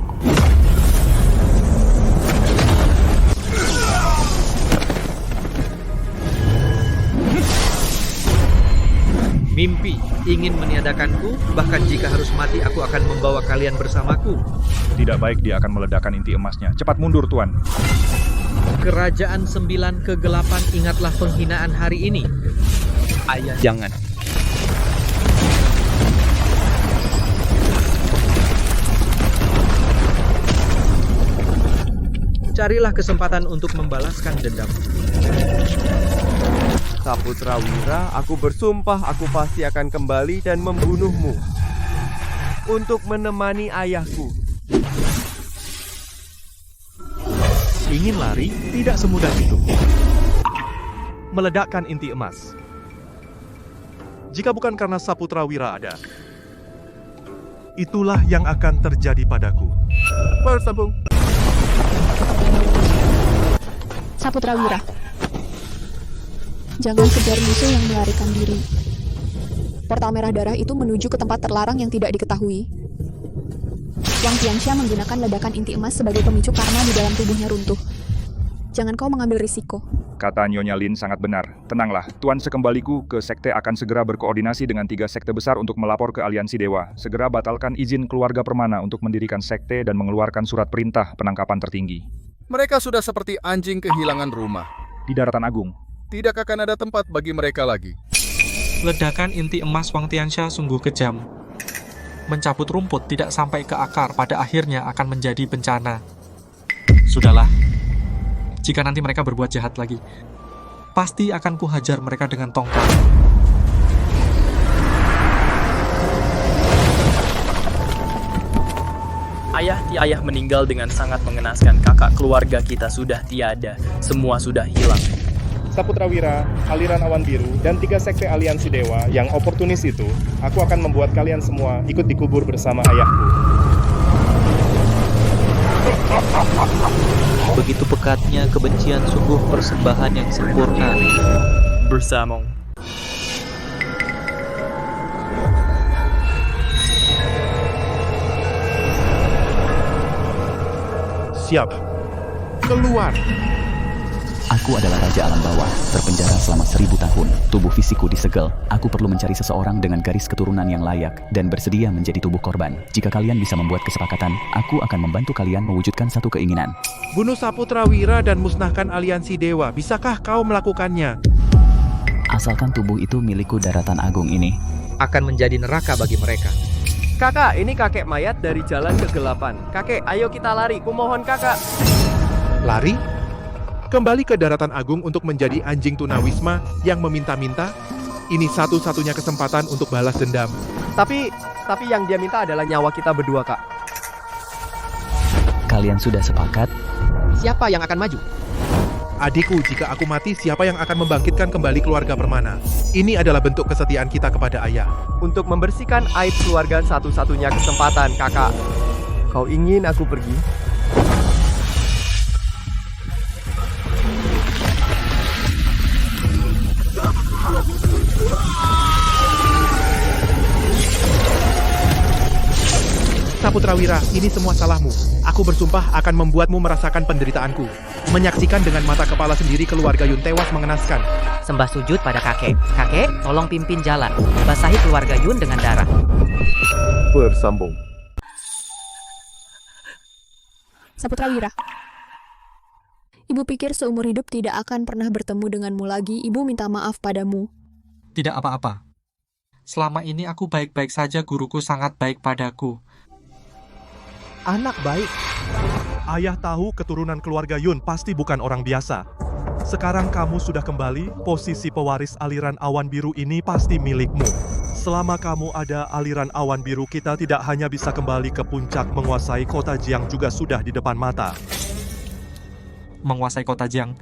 Mimpi ingin meniadakanku, bahkan jika harus mati aku akan membawa kalian bersamaku. Tidak baik, dia akan meledakkan inti emasnya. Cepat mundur, Tuan. Kerajaan 9 kegelapan, ingatlah penghinaan hari ini. Ayah, jangan. Carilah kesempatan untuk membalaskan dendam. Saputra Wira, aku bersumpah aku pasti akan kembali dan membunuhmu untuk menemani ayahku. Ingin lari? Tidak semudah itu. Meledakkan inti emas. Jika bukan karena Saputra Wira ada, itulah yang akan terjadi padaku. Bersambung. Saputra Wira, jangan kejar musuh yang melarikan diri. Portal merah darah itu menuju ke tempat terlarang yang tidak diketahui. Wang Tianxia menggunakan ledakan inti emas sebagai pemicu karma di dalam tubuhnya runtuh. Jangan kau mengambil risiko. Kata Nyonya Lin sangat benar. Tenanglah, Tuan, sekembaliku ke sekte akan segera berkoordinasi dengan 3 sekte besar untuk melapor ke aliansi dewa. Segera batalkan izin keluarga Permana untuk mendirikan sekte dan mengeluarkan surat perintah penangkapan tertinggi. Mereka sudah seperti anjing kehilangan rumah. Di Daratan Agung. Tidak akan ada tempat bagi mereka lagi. Ledakan inti emas Wang Tianxia sungguh kejam. Mencabut rumput tidak sampai ke akar, pada akhirnya akan menjadi bencana. Sudahlah, jika nanti mereka berbuat jahat lagi, pasti akan kuhajar mereka dengan tongkat. Ayah meninggal dengan sangat mengenaskan. Kakak keluarga kita sudah tiada. Semua sudah hilang. Saputrawira, aliran awan biru, dan 3 sekte aliansi dewa yang oportunis itu, aku akan membuat kalian semua ikut dikubur bersama ayahku. Begitu pekatnya kebencian sungguh persembahan yang sempurna. Bersama. Siap. Keluar. Aku adalah Raja Alam Bawah, terpenjara selama 1000 tahun. Tubuh fisikku disegel. Aku perlu mencari seseorang dengan garis keturunan yang layak dan bersedia menjadi tubuh korban. Jika kalian bisa membuat kesepakatan, aku akan membantu kalian mewujudkan satu keinginan. Bunuh Saputrawira dan musnahkan aliansi dewa. Bisakah kau melakukannya? Asalkan tubuh itu milikku daratan agung ini. Akan menjadi neraka bagi mereka. Kakak, ini kakek mayat dari jalan kegelapan. Kakek, ayo kita lari. Kumohon kakak. Lari? Kembali ke daratan agung untuk menjadi anjing tunawisma yang meminta-minta? Ini satu-satunya kesempatan untuk balas dendam. Tapi yang dia minta adalah nyawa kita berdua, Kak. Kalian sudah sepakat? Siapa yang akan maju? Adikku, jika aku mati, siapa yang akan membangkitkan kembali keluarga Permana? Ini adalah bentuk kesetiaan kita kepada ayah. Untuk membersihkan aib keluarga satu-satunya kesempatan, kakak. Kau ingin aku pergi? Saputrawira, ini semua salahmu. Aku bersumpah akan membuatmu merasakan penderitaanku. Menyaksikan dengan mata kepala sendiri keluarga Yun tewas mengenaskan. Sembah sujud pada kakek. Kakek, tolong pimpin jalan. Basahi keluarga Yun dengan darah. Bersambung. Saputrawira. Ibu pikir seumur hidup tidak akan pernah bertemu denganmu lagi. Ibu minta maaf padamu. Tidak apa-apa. Selama ini aku baik-baik saja, guruku sangat baik padaku. Anak baik. Ayah tahu keturunan keluarga Yun pasti bukan orang biasa. Sekarang kamu sudah kembali, posisi pewaris aliran awan biru ini pasti milikmu. Selama kamu ada aliran awan biru, kita tidak hanya bisa kembali ke puncak menguasai kota Jiang juga sudah di depan mata. Menguasai kota Jiang?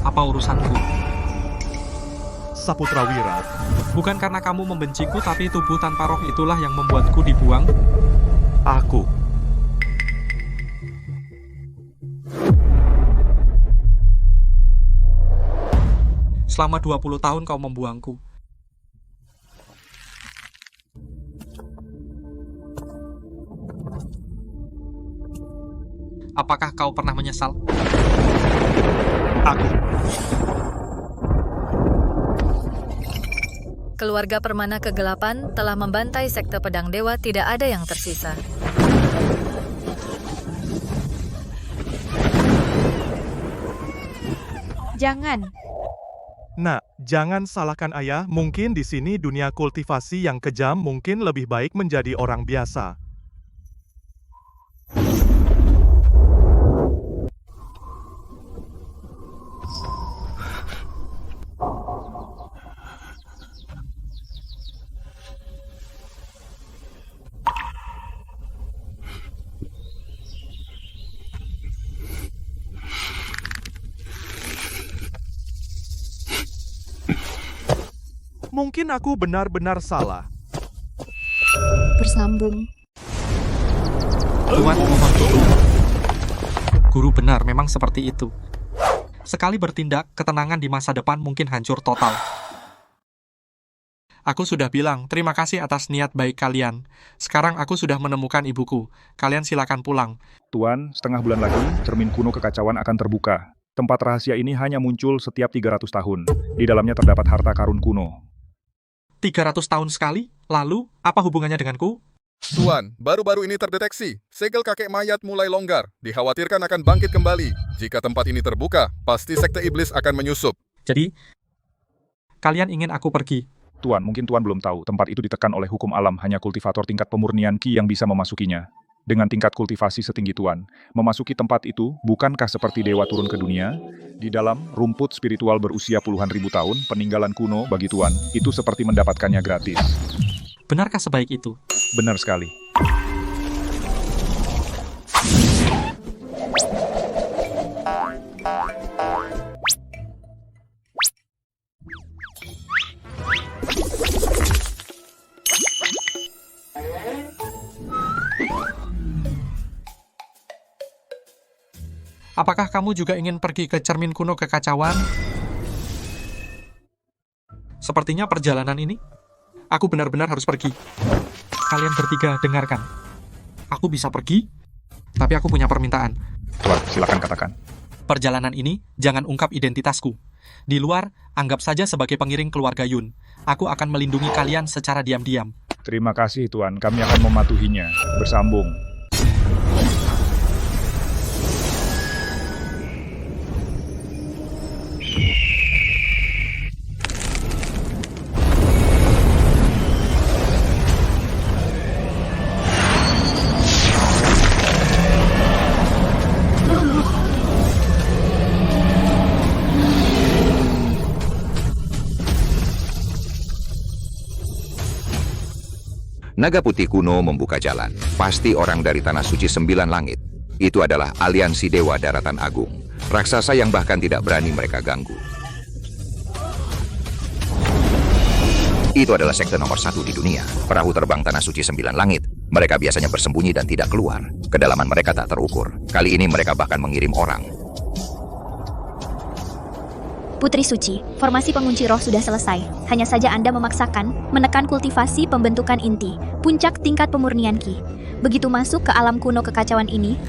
Apa urusanku? Saputrawira. Bukan karena kamu membenciku, tapi tubuh tanpa roh itulah yang membuatku dibuang. Aku. Selama 20 tahun kau membuangku. Apakah kau pernah menyesal? Aku. Keluarga Permana Kegelapan telah membantai sekte pedang dewa, tidak ada yang tersisa. Jangan. Nah, jangan salahkan ayah, mungkin di sini dunia kultivasi yang kejam mungkin lebih baik menjadi orang biasa. Mungkin aku benar-benar salah. Bersambung. Tuan, mohon tolong. Guru benar, memang seperti itu. Sekali bertindak, ketenangan di masa depan mungkin hancur total. Aku sudah bilang, terima kasih atas niat baik kalian. Sekarang aku sudah menemukan ibuku. Kalian silakan pulang. Tuan, setengah bulan lagi, cermin kuno kekacauan akan terbuka. Tempat rahasia ini hanya muncul setiap 300 tahun. Di dalamnya terdapat harta karun kuno. 300 tahun sekali? Lalu, apa hubungannya denganku? Tuan, baru-baru ini terdeteksi. Segel kakek mayat mulai longgar. Dikhawatirkan akan bangkit kembali. Jika tempat ini terbuka, pasti sekte iblis akan menyusup. Jadi, kalian ingin aku pergi? Tuan, mungkin Tuan belum tahu, tempat itu ditekan oleh hukum alam, hanya kultivator tingkat pemurnian Ki yang bisa memasukinya. Dengan tingkat kultivasi setinggi Tuan, memasuki tempat itu bukankah seperti dewa turun ke dunia? Di dalam rumput spiritual berusia puluhan ribu tahun, peninggalan kuno bagi Tuan, itu seperti mendapatkannya gratis. Benarkah sebaik itu? Benar sekali. Apakah kamu juga ingin pergi ke cermin kuno kekacauan? Sepertinya perjalanan ini, aku benar-benar harus pergi. Kalian bertiga dengarkan. Aku bisa pergi, tapi aku punya permintaan. Tuan, silakan katakan. Perjalanan ini, jangan ungkap identitasku. Di luar, anggap saja sebagai pengiring keluarga Yun. Aku akan melindungi kalian secara diam-diam. Terima kasih, Tuan. Kami akan mematuhinya. Bersambung. Naga putih kuno membuka jalan. Pasti orang dari Tanah Suci Sembilan Langit. Itu adalah aliansi Dewa Daratan Agung. Raksasa yang bahkan tidak berani mereka ganggu. Itu adalah sekte nomor 1 di dunia. Perahu terbang Tanah Suci Sembilan Langit. Mereka biasanya bersembunyi dan tidak keluar. Kedalaman mereka tak terukur. Kali ini mereka bahkan mengirim orang. Putri Suci, formasi pengunci roh sudah selesai. Hanya saja Anda memaksakan menekan kultivasi pembentukan inti, puncak tingkat pemurnian Ki. Begitu masuk ke alam kuno kekacauan ini,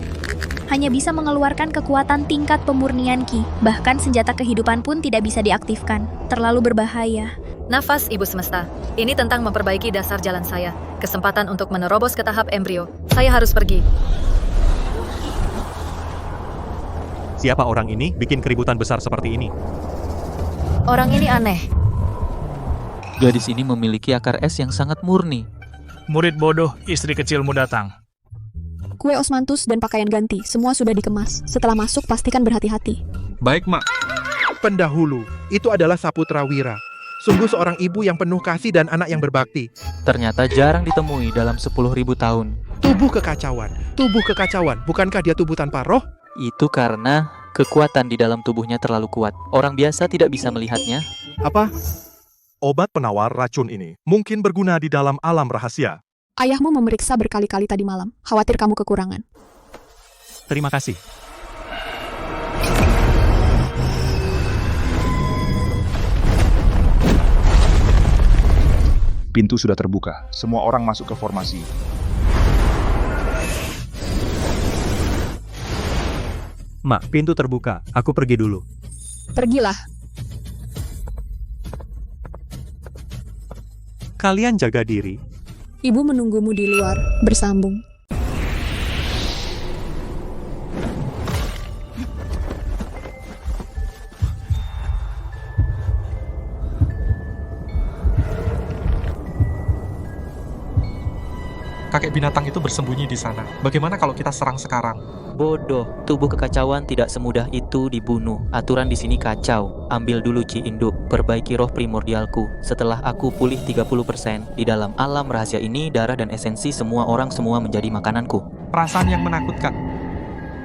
hanya bisa mengeluarkan kekuatan tingkat pemurnian Ki. Bahkan senjata kehidupan pun tidak bisa diaktifkan. Terlalu berbahaya. Nafas Ibu Semesta, ini tentang memperbaiki dasar jalan saya. Kesempatan untuk menerobos ke tahap embrio. Saya harus pergi. Siapa orang ini bikin keributan besar seperti ini? Orang ini aneh. Gadis ini memiliki akar es yang sangat murni. Murid bodoh, istri kecilmu datang. Kue osmanthus dan pakaian ganti, semua sudah dikemas. Setelah masuk, pastikan berhati-hati. Baik, Mak. Pendahulu, itu adalah Saputra Wira. Sungguh seorang ibu yang penuh kasih dan anak yang berbakti. Ternyata jarang ditemui dalam 10.000 tahun. Tubuh kekacauan. Bukankah dia tubuh tanpa roh? Itu karena kekuatan di dalam tubuhnya terlalu kuat. Orang biasa tidak bisa melihatnya. Apa? Obat penawar racun ini mungkin berguna di dalam alam rahasia. Ayahmu memeriksa berkali-kali tadi malam. Khawatir kamu kekurangan. Terima kasih. Pintu sudah terbuka. Semua orang masuk ke formasi. Mak, pintu terbuka. Aku pergi dulu. Pergilah. Kalian jaga diri. Ibu menunggumu di luar. Bersambung. Kakek binatang itu bersembunyi di sana. Bagaimana kalau kita serang sekarang? Bodoh, tubuh kekacauan tidak semudah itu dibunuh. Aturan di sini kacau. Ambil dulu Ci Induk, perbaiki roh primordialku. Setelah aku pulih 30%, di dalam alam rahasia ini, darah dan esensi semua orang semua menjadi makananku. Perasaan yang menakutkan.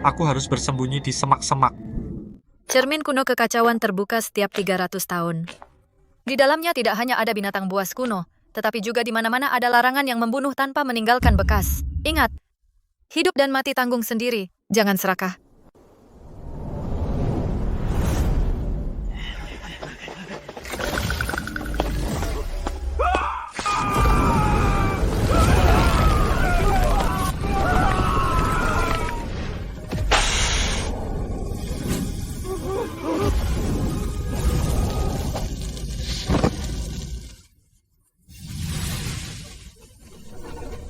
Aku harus bersembunyi di semak-semak. Cermin kuno kekacauan terbuka setiap 300 tahun. Di dalamnya tidak hanya ada binatang buas kuno, tetapi juga di mana-mana ada larangan yang membunuh tanpa meninggalkan bekas. Ingat, hidup dan mati tanggung sendiri. Jangan serakah.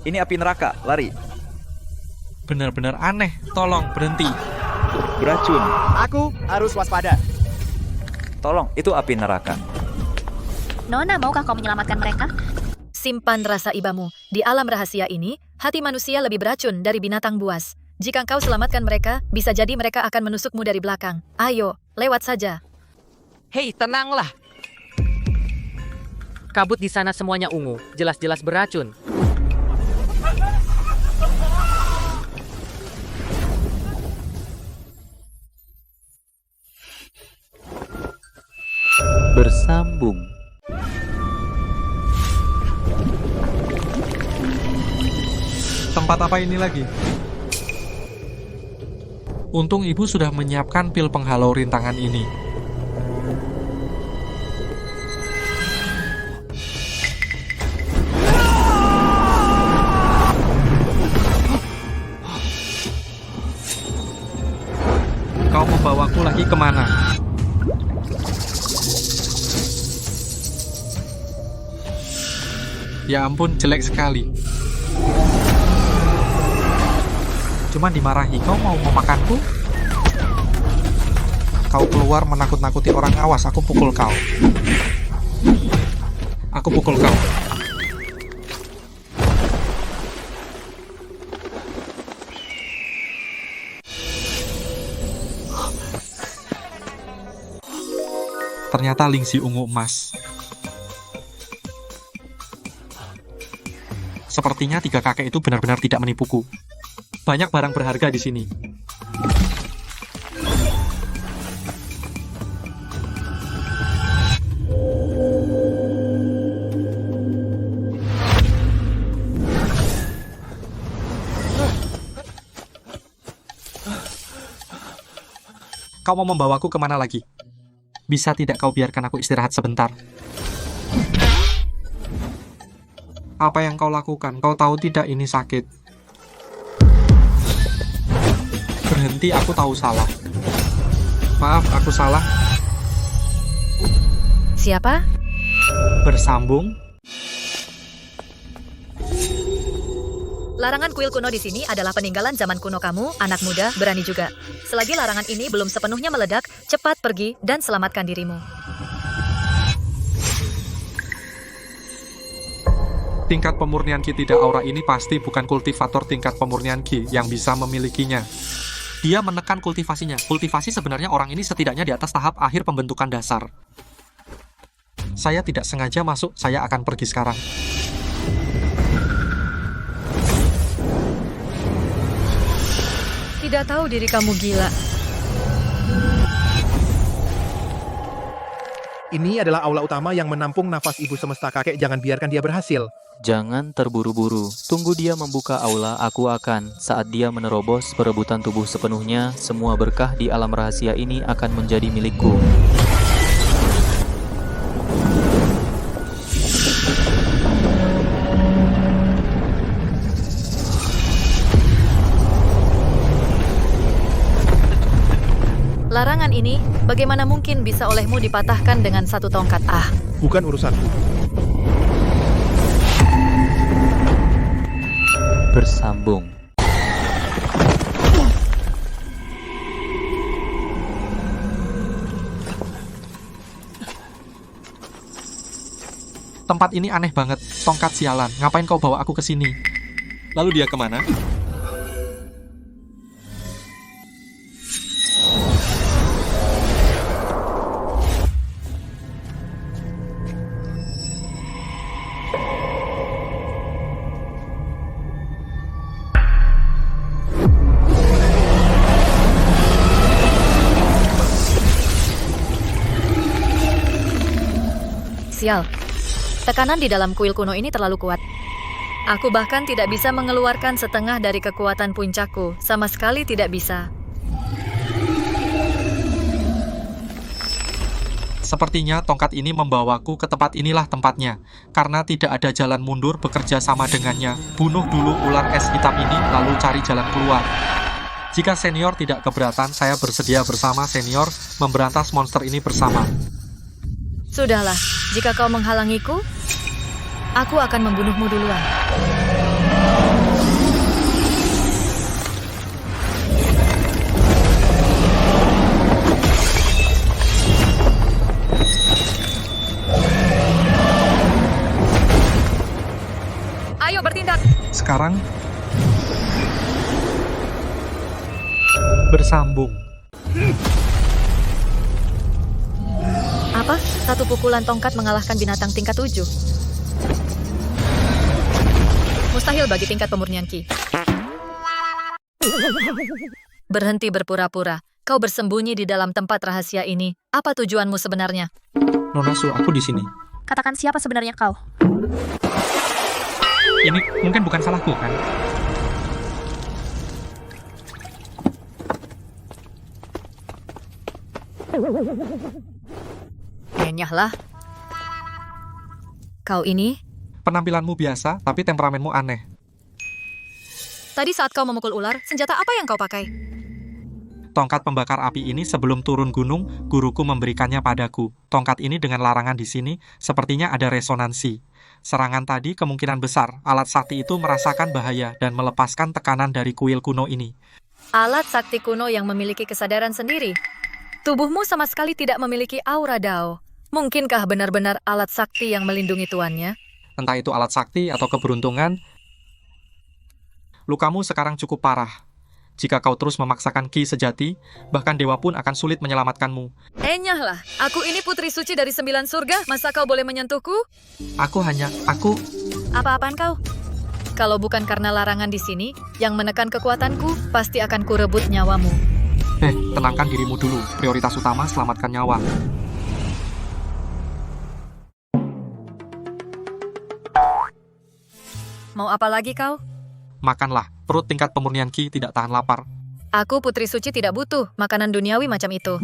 Ini api neraka, lari. Benar-benar aneh, tolong berhenti. Beracun. Aku harus waspada. Tolong, itu api neraka. Nona, maukah kau menyelamatkan mereka? Simpan rasa ibamu. Di alam rahasia ini, hati manusia lebih beracun dari binatang buas. Jika kau selamatkan mereka, bisa jadi mereka akan menusukmu dari belakang. Ayo, lewat saja. Hei, tenanglah. Kabut di sana semuanya ungu, jelas-jelas beracun. Bersambung. Tempat apa ini lagi? Untung ibu sudah menyiapkan pil penghalau rintangan ini. Kau membawaku lagi kemana? Ya ampun, jelek sekali. Cuman dimarahi, kau mau memakanku? Kau keluar menakut-nakuti orang, awas, aku pukul kau. Aku pukul kau. Ternyata lingsi ungu emas. Sepertinya 3 kakek itu benar-benar tidak menipuku. Banyak barang berharga di sini. Kau mau membawaku kemana lagi? Bisa tidak kau biarkan aku istirahat sebentar? Apa yang kau lakukan? Kau tahu tidak ini sakit? Berhenti, aku tahu salah. Maaf, aku salah. Siapa? Bersambung. Larangan kuil kuno di sini adalah peninggalan zaman kuno kamu, anak muda, berani juga. Selagi larangan ini belum sepenuhnya meledak, cepat pergi dan selamatkan dirimu. Tingkat pemurnian Ki tidak aura ini pasti bukan kultivator tingkat pemurnian Ki yang bisa memilikinya. Dia menekan kultivasinya. Kultivasi sebenarnya orang ini setidaknya di atas tahap akhir pembentukan dasar. Saya tidak sengaja masuk, saya akan pergi sekarang. Tidak tahu diri kamu gila. Ini adalah aula utama yang menampung nafas ibu semesta kakek, jangan biarkan dia berhasil. Jangan terburu-buru, tunggu dia membuka aula, aku akan. Saat dia menerobos perebutan tubuh sepenuhnya, semua berkah di alam rahasia ini akan menjadi milikku. Larangan ini, bagaimana mungkin bisa olehmu dipatahkan dengan satu tongkat? Bukan urusanku. Bersambung. Tempat ini aneh banget, tongkat sialan. Ngapain kau bawa aku ke sini? Lalu dia kemana? Sial, tekanan di dalam kuil kuno ini terlalu kuat. Aku bahkan tidak bisa mengeluarkan setengah dari kekuatan puncakku, sama sekali tidak bisa. Sepertinya tongkat ini membawaku ke tempat inilah tempatnya. Karena tidak ada jalan mundur bekerja sama dengannya. Bunuh dulu ular es hitam ini, lalu cari jalan keluar. Jika senior tidak keberatan, saya bersedia bersama senior memberantas monster ini bersama. Sudahlah, jika kau menghalangiku, aku akan membunuhmu duluan. Ayo bertindak. Sekarang bersambung. Apa? Satu pukulan tongkat mengalahkan binatang tingkat 7? Mustahil bagi tingkat pemurnian Ki. Berhenti berpura-pura. Kau bersembunyi di dalam tempat rahasia ini. Apa tujuanmu sebenarnya? Nona Su, aku di sini. Katakan siapa sebenarnya kau? Ini mungkin bukan salahku, kan? Enyahlah. Kau ini, Penampilanmu biasa, tapi temperamenmu aneh. tadi saat kau memukul ular, senjata apa yang kau pakai? Tongkat pembakar api ini sebelum turun gunung, guruku memberikannya padaku. Tongkat ini dengan larangan di sini, sepertinya ada resonansi. Serangan tadi kemungkinan besar, alat sakti itu merasakan bahaya dan melepaskan tekanan dari kuil kuno ini. Alat sakti kuno yang memiliki kesadaran sendiri. Tubuhmu sama sekali tidak memiliki aura Dao. Mungkinkah benar-benar alat sakti yang melindungi tuannya? Entah itu alat sakti atau keberuntungan, lukamu sekarang cukup parah. Jika kau terus memaksakan ki sejati, bahkan dewa pun akan sulit menyelamatkanmu. Enyahlah, aku ini putri suci dari 9 surga, masa kau boleh menyentuhku? Aku... Apa-apaan kau? Kalau bukan karena larangan di sini, yang menekan kekuatanku, pasti akan kurebut nyawamu. Tenangkan dirimu dulu. Prioritas utama selamatkan nyawa. Mau apa lagi kau? Makanlah, perut tingkat pemurnian ki tidak tahan lapar. Aku putri suci tidak butuh makanan duniawi macam itu.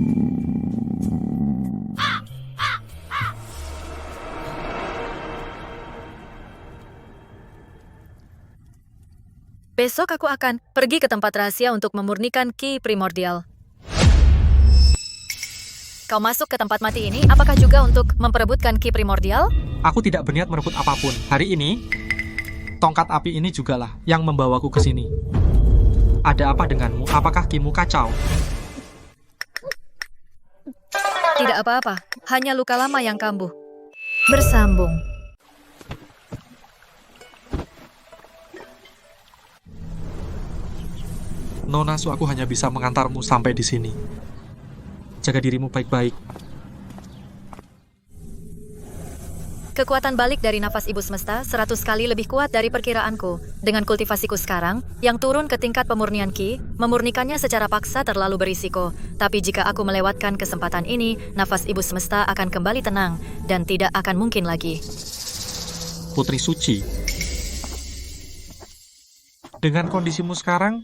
Besok aku akan pergi ke tempat rahasia untuk memurnikan ki primordial. Kau masuk ke tempat mati ini, apakah juga untuk memperebutkan ki primordial? Aku tidak berniat merebut apapun. Hari ini, tongkat api ini jugalah yang membawaku ke sini. Ada apa denganmu? Apakah kimu kacau? Tidak apa-apa, hanya luka lama yang kambuh. Bersambung. Nona Su, aku hanya bisa mengantarmu sampai di sini. Jaga dirimu baik-baik. Kekuatan balik dari nafas Ibu Semesta 100 kali lebih kuat dari perkiraanku. Dengan kultivasiku sekarang, yang turun ke tingkat pemurnian ki, memurnikannya secara paksa terlalu berisiko. Tapi jika aku melewatkan kesempatan ini, nafas Ibu Semesta akan kembali tenang dan tidak akan mungkin lagi. Putri Suci, dengan kondisimu sekarang,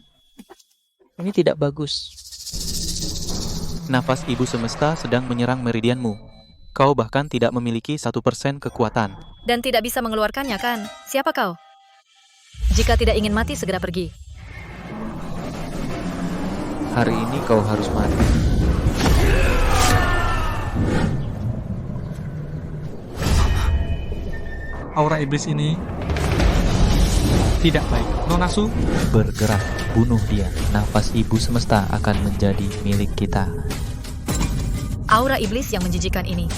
ini tidak bagus. Nafas Ibu Semesta sedang menyerang meridianmu. Kau bahkan tidak memiliki 1% kekuatan. Dan tidak bisa mengeluarkannya kan? Siapa kau? Jika tidak ingin mati, segera pergi. Hari ini kau harus mati. Aura iblis ini tidak baik. Nona Su, bergerak, bunuh dia. Nafas Ibu Semesta akan menjadi milik kita. Aura iblis yang menjijikan ini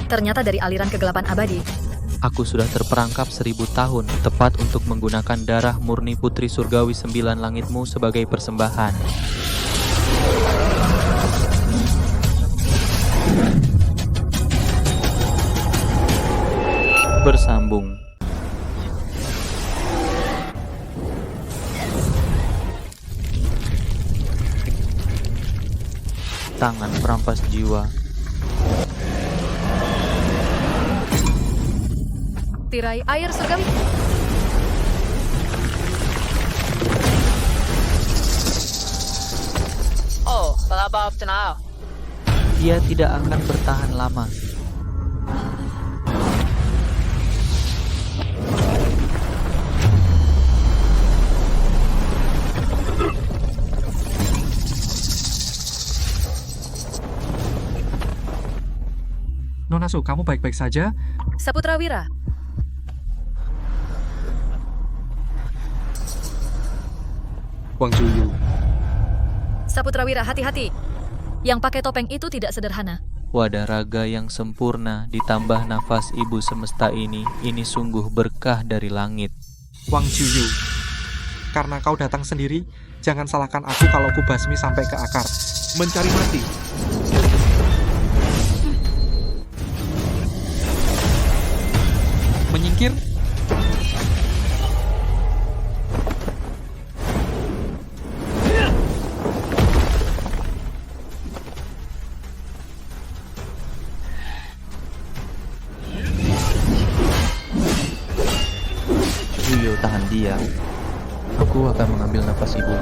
ternyata dari aliran kegelapan abadi. Aku sudah terperangkap 1000 tahun, tepat untuk menggunakan darah murni putri surgawi 9 langitmu sebagai persembahan. Bersambung. Tangan perampas jiwa. Tirai air surgawi. Oh, pelabap tenau. Dia tidak akan bertahan lama. Nona Su, kamu baik-baik saja? Saputra Wira. Wang Juyu. Saputra Wira, hati-hati. Yang pakai topeng itu tidak sederhana. Wadah raga yang sempurna ditambah nafas Ibu Semesta ini sungguh berkah dari langit. Wang Juyu, karena kau datang sendiri, jangan salahkan aku kalau ku basmi sampai ke akar. Mencari mati. Menyingkir. Juyo, tahan dia. Aku akan mengambil nafas ibu.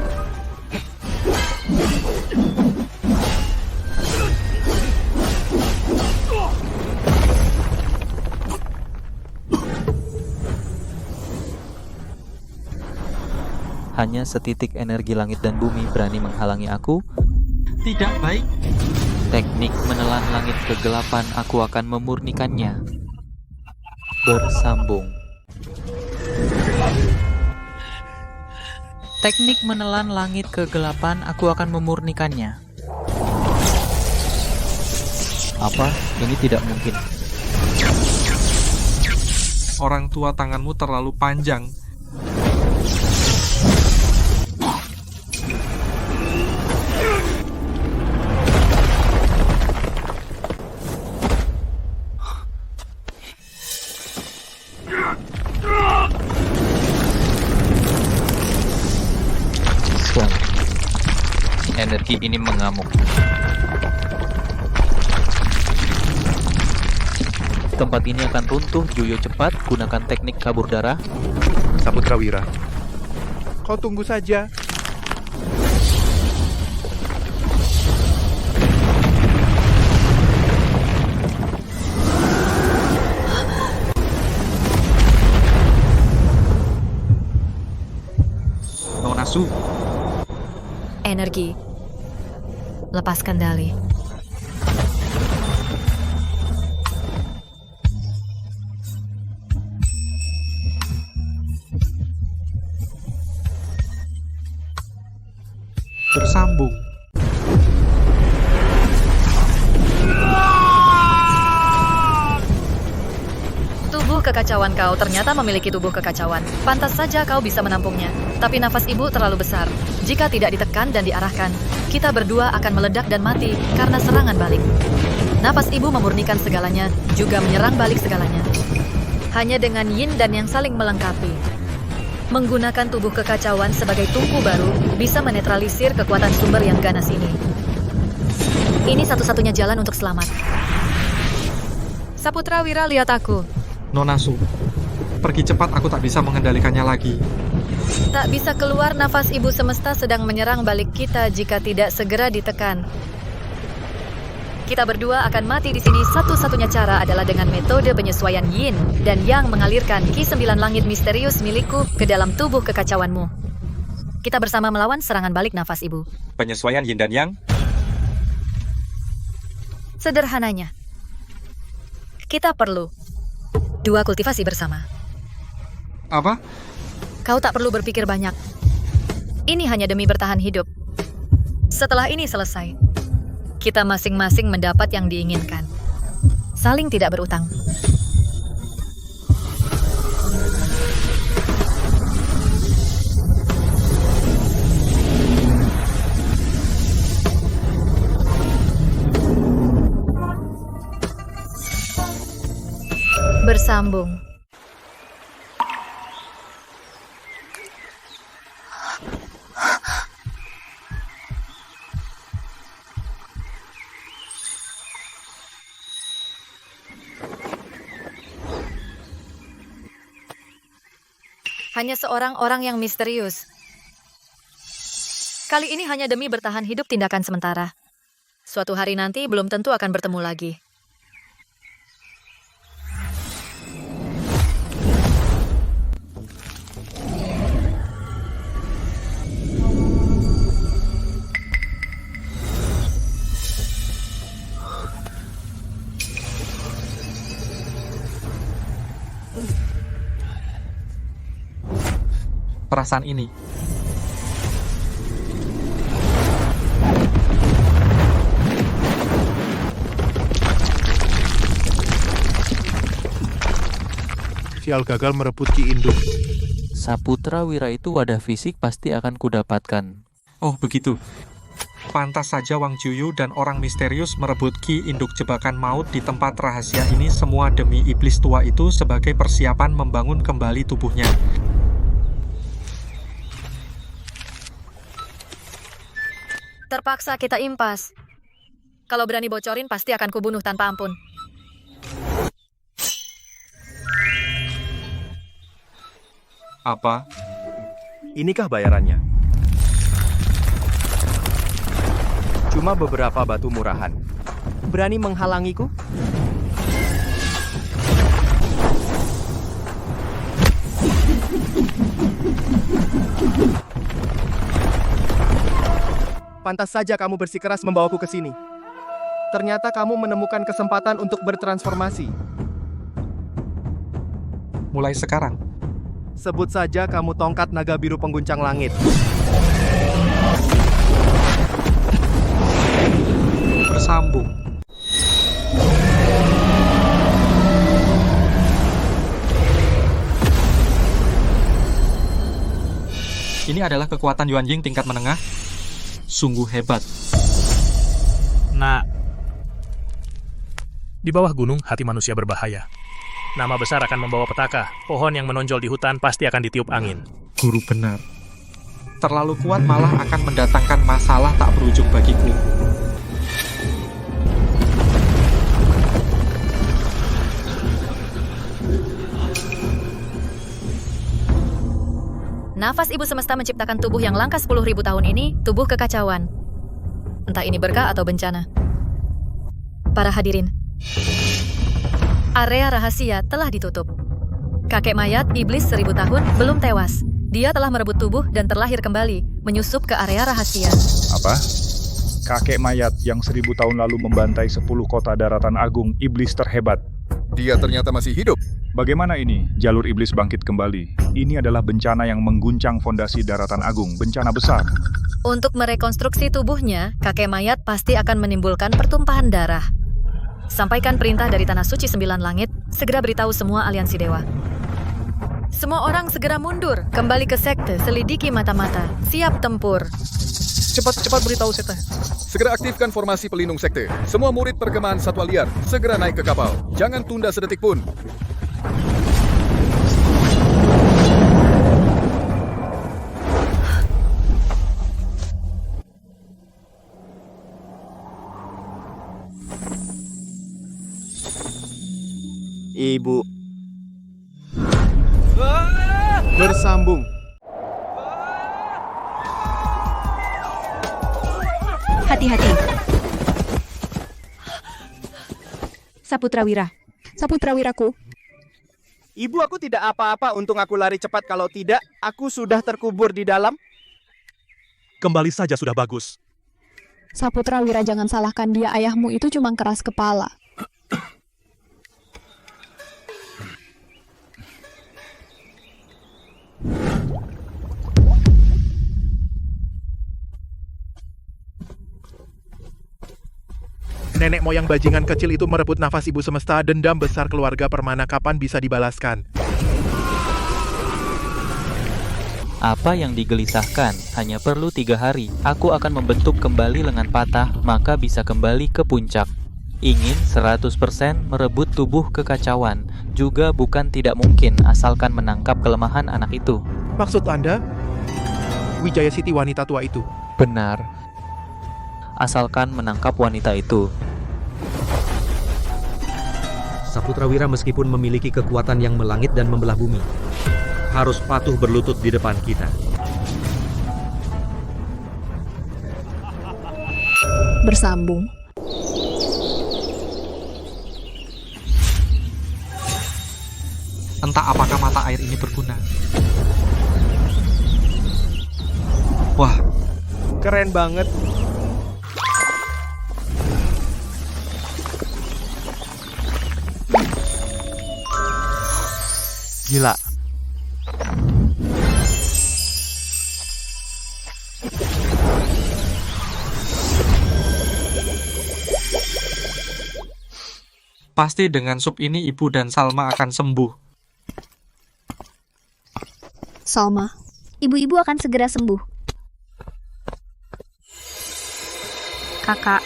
Hanya setitik energi langit dan bumi berani menghalangi aku. Tidak baik. Teknik menelan langit kegelapan, aku akan memurnikannya. Bersambung. Teknik menelan langit kegelapan, aku akan memurnikannya. Apa? Ini tidak mungkin. Orang tua, tanganmu terlalu panjang. Energi ini mengamuk. Tempat ini akan runtuh, Juyo cepat, gunakan teknik kabur darah. Saputra Wira, kau tunggu saja. Nonasu. Energi. Lepas kendali. Bersambung. Tubuh kekacauan kau ternyata memiliki tubuh kekacauan. Pantas saja kau bisa menampungnya. Tapi nafas ibu terlalu besar. Jika tidak ditekan dan diarahkan, kita berdua akan meledak dan mati karena serangan balik. Nafas ibu memurnikan segalanya, juga menyerang balik segalanya. Hanya dengan yin dan yang saling melengkapi. Menggunakan tubuh kekacauan sebagai tungku baru bisa menetralisir kekuatan sumber yang ganas ini. Ini satu-satunya jalan untuk selamat. Saputra Wira, lihat aku. Nonasu, pergi cepat, aku tak bisa mengendalikannya lagi. Tak bisa keluar, nafas ibu semesta sedang menyerang balik kita jika tidak segera ditekan. Kita berdua akan mati di sini. Satu-satunya cara adalah dengan metode penyesuaian yin dan yang mengalirkan ki 9 langit misterius milikku ke dalam tubuh kekacauanmu. Kita bersama melawan serangan balik nafas ibu. Penyesuaian yin dan yang? Sederhananya, kita perlu 2 kultivasi bersama. Apa? Kau tak perlu berpikir banyak. Ini hanya demi bertahan hidup. Setelah ini selesai, kita masing-masing mendapat yang diinginkan. Saling tidak berutang. Bersambung. Hanya seorang orang yang misterius. Kali ini hanya demi bertahan hidup, tindakan sementara. Suatu hari nanti belum tentu akan bertemu lagi. Perasaan ini. Sial gagal merebut Ki Induk. Saputra Wira itu wadah fisik pasti akan kudapatkan. Oh begitu. Pantas saja Wang Juyu dan orang misterius merebut Ki Induk jebakan maut di tempat rahasia ini, semua demi iblis tua itu sebagai persiapan membangun kembali tubuhnya. Terpaksa kita impas. Kalau berani bocorin, pasti akan kubunuh tanpa ampun. Apa? Inikah bayarannya? Cuma beberapa batu murahan. Berani menghalangiku? pantas saja kamu bersikeras membawaku ke sini. Ternyata kamu menemukan kesempatan untuk bertransformasi. Mulai sekarang, Sebut saja kamu tongkat naga biru pengguncang langit. bersambung. Ini adalah kekuatan Yuan Ying tingkat menengah. Sungguh hebat. Nah, di bawah gunung hati manusia berbahaya. Nama besar akan membawa petaka. Pohon yang menonjol di hutan pasti akan ditiup angin. Guru benar. Terlalu kuat malah akan mendatangkan masalah tak berujung bagiku. Nafas ibu semesta menciptakan tubuh yang langka 10.000 tahun ini, tubuh kekacauan. Entah ini berkah atau bencana. Para hadirin, area rahasia telah ditutup. Kakek mayat iblis 1000 tahun belum tewas. Dia telah merebut tubuh dan terlahir kembali, menyusup ke area rahasia. Apa? Kakek mayat yang 1000 tahun lalu membantai 10 kota daratan agung, iblis terhebat. Dia ternyata masih hidup. Bagaimana ini? Jalur iblis bangkit kembali. Ini adalah bencana yang mengguncang fondasi daratan agung, bencana besar. Untuk merekonstruksi tubuhnya, kakek mayat pasti akan menimbulkan pertumpahan darah. Sampaikan perintah dari Tanah Suci 9 Langit, segera beritahu semua aliansi dewa. Semua orang segera mundur, kembali ke sekte, selidiki mata-mata, siap tempur. Cepat beritahu Seta. Segera aktifkan formasi pelindung sekte. Semua murid perkemahan satwa liar, segera naik ke kapal. Jangan tunda sedetik pun. Ibu. Bersambung. Hati-hati. Saputrawira. Saputrawiraku. Ibu, aku tidak apa-apa untung aku lari cepat. Kalau tidak, aku sudah terkubur di dalam. Kembali saja sudah bagus. Saputrawira, jangan salahkan dia. Ayahmu itu cuma keras kepala. Nenek moyang bajingan kecil itu merebut nafas ibu semesta. Dendam besar keluarga Permana kapan bisa dibalaskan? Apa yang digelisahkan? Hanya perlu 3 hari. Aku akan membentuk kembali lengan patah, maka bisa kembali ke puncak. Ingin 100% merebut tubuh kekacauan juga bukan tidak mungkin asalkan menangkap kelemahan anak itu. Maksud Anda? Wijaya Siti wanita tua itu? Benar. Asalkan menangkap wanita itu. Saputrawira meskipun memiliki kekuatan yang melangit dan membelah bumi, harus patuh berlutut di depan kita. Bersambung. Entah apakah mata air ini berguna. Wah, keren banget. Gila. pasti dengan sup ini ibu dan Salma akan sembuh. Salma, ibu-ibu akan segera sembuh. Kakak.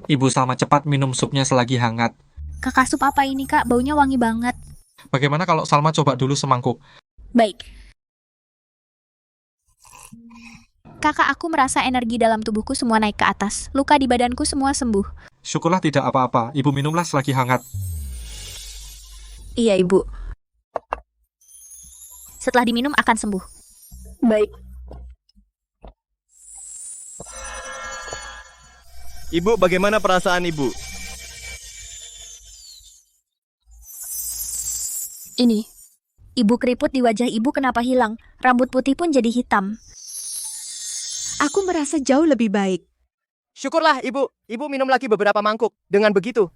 Ibu Salma cepat minum supnya selagi hangat. Kakak, sup apa ini, Kak? Baunya wangi banget. Bagaimana kalau Salma coba dulu semangkuk? Baik. Kakak, aku merasa energi dalam tubuhku semua naik ke atas. Luka di badanku semua sembuh. Syukurlah tidak apa-apa. Ibu minumlah selagi hangat. Iya, Ibu. Setelah diminum akan sembuh. Baik. Ibu, bagaimana perasaan Ibu? Ini. Ibu, keriput di wajah Ibu kenapa hilang? Rambut putih pun jadi hitam. Aku merasa jauh lebih baik. Syukurlah, Ibu. Ibu minum lagi beberapa mangkuk. Dengan begitu,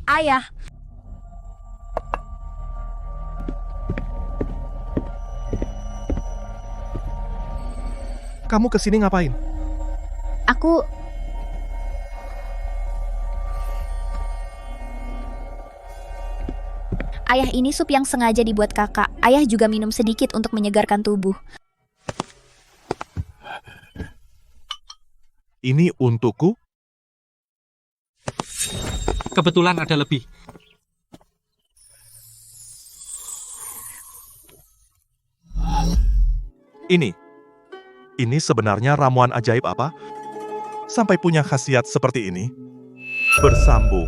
Ayah, Kamu kesini ngapain? aku... Ayah, ini sup yang sengaja dibuat kakak. Ayah juga minum sedikit untuk menyegarkan tubuh. Ini untukku? Kebetulan ada lebih. Ini sebenarnya ramuan ajaib apa? Sampai punya khasiat seperti ini? Bersambung.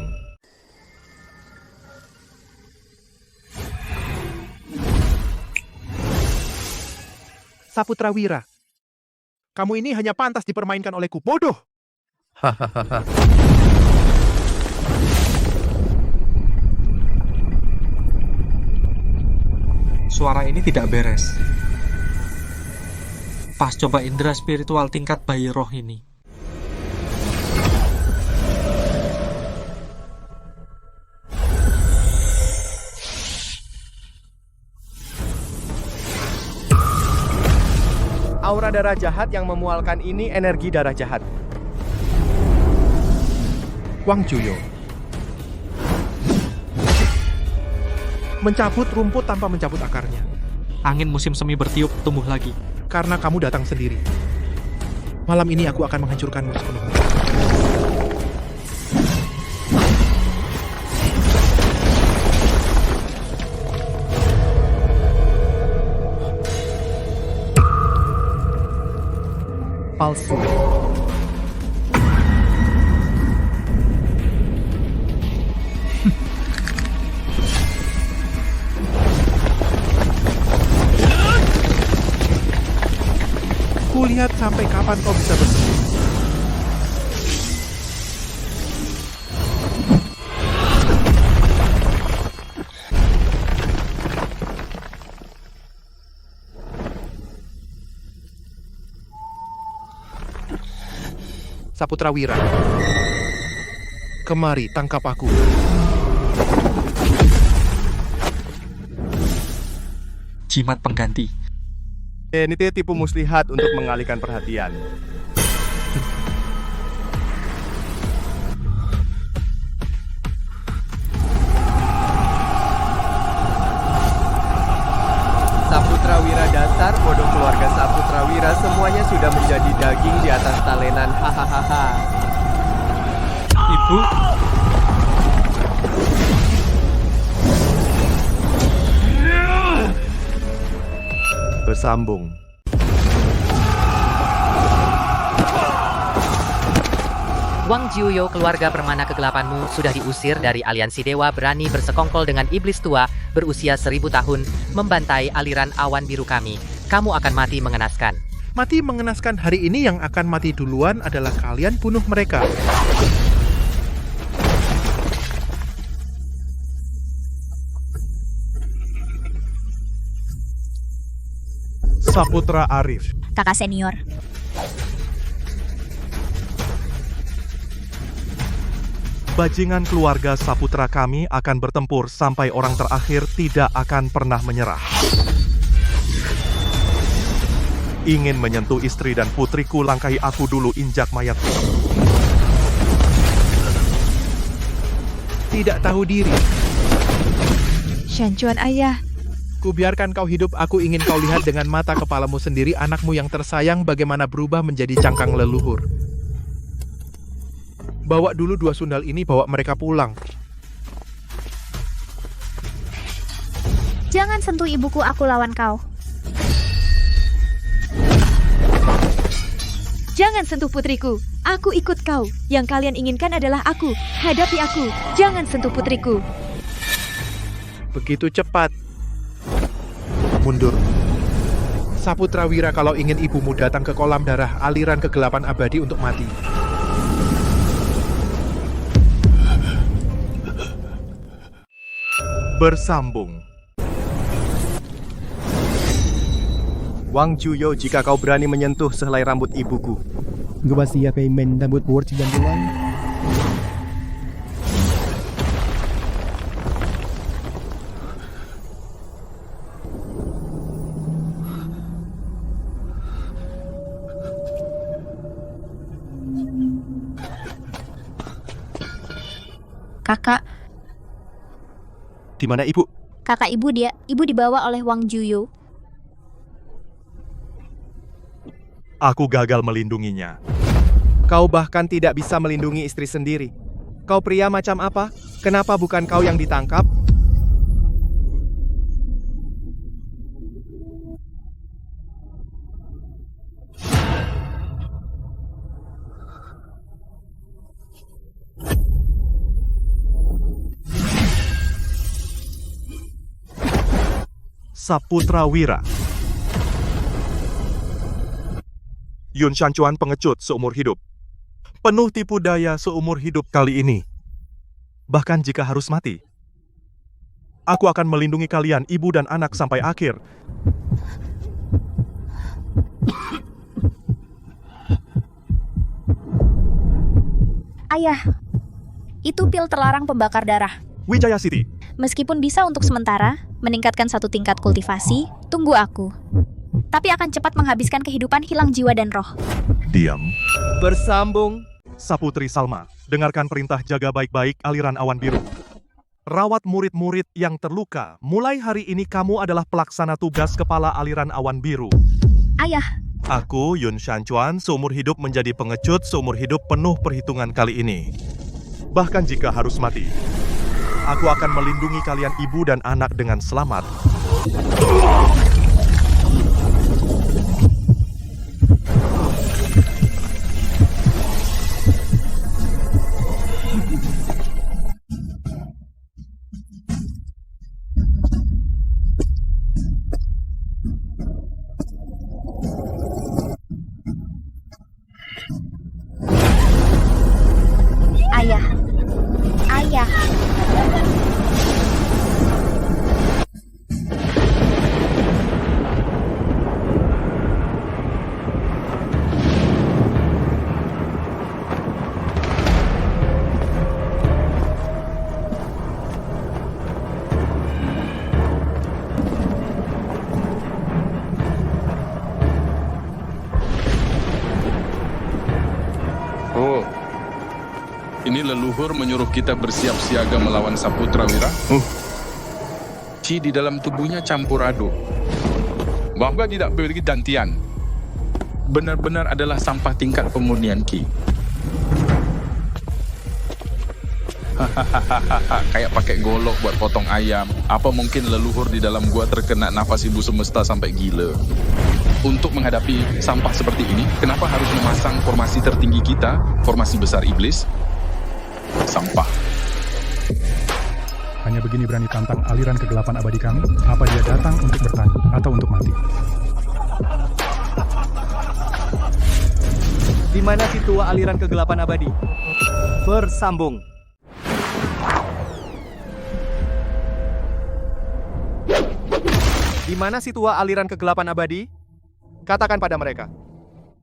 Saputra Wira, kamu ini hanya pantas dipermainkan olehku. Bodoh! Hahaha. Suara ini tidak beres. Pas coba indera spiritual tingkat bayi roh ini. Aura darah jahat yang memualkan ini energi darah jahat. Wang Juyo. Mencabut rumput tanpa mencabut akarnya. Angin musim semi bertiup tumbuh lagi. Karena kamu datang sendiri. Malam ini aku akan menghancurkanmu sepenuhnya. Palsu. Kulihat sampai kapan kau bisa bersembunyi. Saputra Wira, kemari tangkap aku. Jimat pengganti. Ini tipu muslihat untuk mengalihkan perhatian. Saputra Wira dasar, bodoh keluarga Saputra Wira semuanya sudah menjadi daging di atas talenan. Hahaha. Ibu. Bersambung. Wang Jiuyo, keluarga permana kegelapanmu, sudah diusir dari aliansi dewa berani bersekongkol dengan iblis tua berusia 1000 tahun, membantai aliran awan biru kami. Kamu akan mati mengenaskan. Mati mengenaskan hari ini, yang akan mati duluan adalah kalian, bunuh mereka. Saputra Arif. Kakak senior. Bajingan keluarga Saputra kami akan bertempur sampai orang terakhir, tidak akan pernah menyerah. Ingin menyentuh istri dan putriku, langkahi aku dulu, injak mayatku. Tidak tahu diri. Shanchuan ayah, Kubiarkan kau hidup, aku ingin kau lihat dengan mata kepalamu sendiri anakmu yang tersayang bagaimana berubah menjadi cangkang leluhur. Bawa dulu 2 sundal ini, bawa mereka pulang. Jangan sentuh ibuku, aku lawan kau. jangan sentuh putriku. Aku ikut kau. Yang kalian inginkan adalah aku. Hadapi aku. Jangan sentuh putriku. Begitu cepat. Mundur. Saputra Wira, kalau ingin ibumu datang ke kolam darah aliran kegelapan abadi untuk mati. Bersambung. Wang Juyo, jika kau berani menyentuh sehelai rambut ibuku. Gue pasti ya payment rambut Word 90-an. Kakak, Di mana ibu? kakak ibu dia. Ibu dibawa oleh Wang Juyo. Aku gagal melindunginya. Kau bahkan tidak bisa melindungi istri sendiri. Kau pria macam apa? Kenapa bukan kau yang ditangkap? Saputra Wira. Yun Shanchuan pengecut seumur hidup. Penuh tipu daya seumur hidup kali ini. Bahkan jika harus mati. Aku akan melindungi kalian, ibu dan anak sampai akhir. Ayah, itu pil terlarang pembakar darah. Wijaya City. Meskipun bisa untuk sementara meningkatkan satu tingkat kultivasi, tunggu aku. Tapi akan cepat menghabiskan kehidupan hilang jiwa dan roh. Diam. Bersambung. Saputri Salma, dengarkan perintah jaga baik-baik aliran awan biru. Rawat murid-murid yang terluka. Mulai hari ini kamu adalah pelaksana tugas kepala aliran awan biru. Ayah. Aku, Yun Shanchuan, seumur hidup menjadi pengecut, seumur hidup penuh perhitungan kali ini. Bahkan jika harus mati, aku akan melindungi kalian ibu dan anak dengan selamat. Ayah. Ayah. Oh, ini leluhur menyuruh kita bersiap siaga melawan Saputra Wira? Qi di dalam tubuhnya campur aduk. Bahwa tidak beri gantian. Benar-benar adalah sampah tingkat pemurnian Qi. Kayak pakai golok buat potong ayam. Apa mungkin leluhur di dalam gua terkena nafas ibu semesta sampai gila? Untuk menghadapi sampah seperti ini, kenapa harus memasang formasi tertinggi kita, formasi besar iblis? Sampah. Hanya begini berani tantang aliran kegelapan abadi kami? Apa dia datang untuk bertani atau untuk mati? Di mana si tua aliran kegelapan abadi? Bersambung. Di mana si tua aliran kegelapan abadi? Katakan pada mereka.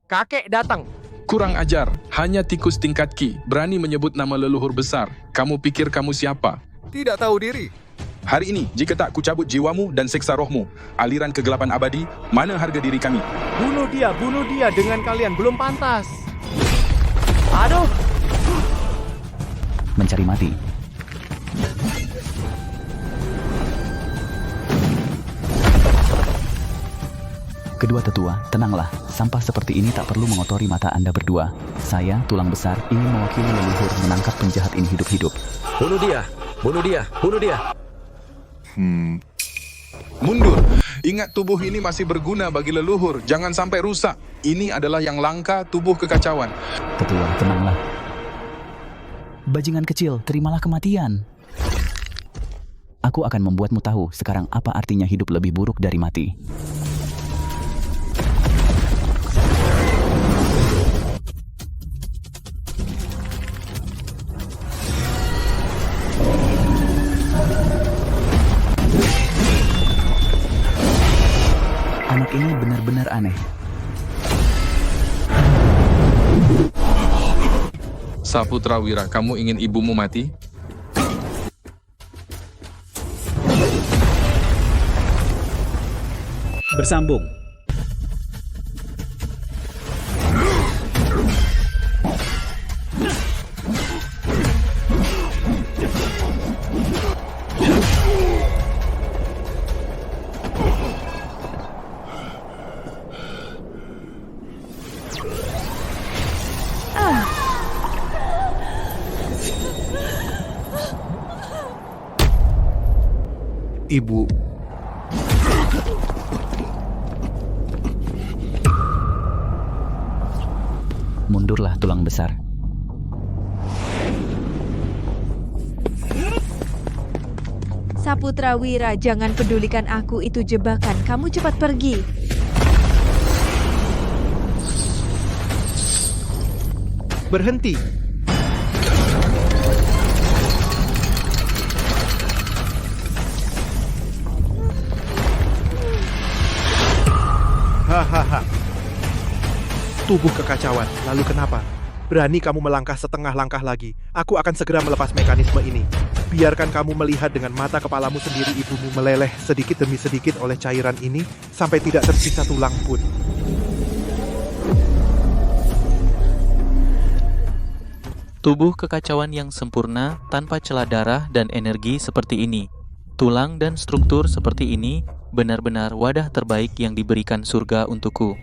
Kakek datang. Kurang ajar, hanya tikus tingkat Qi berani menyebut nama leluhur besar. Kamu pikir kamu siapa? Tidak tahu diri. Hari ini, jika tak kucabut jiwamu dan siksa rohmu, aliran kegelapan abadi, mana harga diri kami? Bunuh dia dengan kalian belum pantas. Aduh. Mencari mati. Kedua tetua, tenanglah. Sampah seperti ini tak perlu mengotori mata Anda berdua. Saya, tulang besar, ingin mewakili leluhur menangkap penjahat ini hidup-hidup. Bunuh dia! Bunuh dia! Bunuh dia! Mundur. Ingat tubuh ini masih berguna bagi leluhur. Jangan sampai rusak. Ini adalah yang langka tubuh kekacauan. Tetua, tenanglah. Bajingan kecil, terimalah kematian. Aku akan membuatmu tahu sekarang apa artinya hidup lebih buruk dari mati. Anak ini benar-benar aneh. Saputra Wira, kamu ingin ibumu mati? Bersambung. Ibu. Mundurlah tulang besar. Saputra Wira, jangan pedulikan aku, itu jebakan. Kamu cepat pergi. Berhenti. Hahaha. Tubuh kekacauan, lalu kenapa? Berani kamu melangkah setengah langkah lagi. Aku akan segera melepas mekanisme ini. Biarkan kamu melihat dengan mata kepalamu sendiri ibumu meleleh sedikit demi sedikit oleh cairan ini sampai tidak tersisa tulang pun. Tubuh kekacauan yang sempurna tanpa celah darah dan energi seperti ini. Tulang dan struktur seperti ini benar-benar wadah terbaik yang diberikan surga untukku.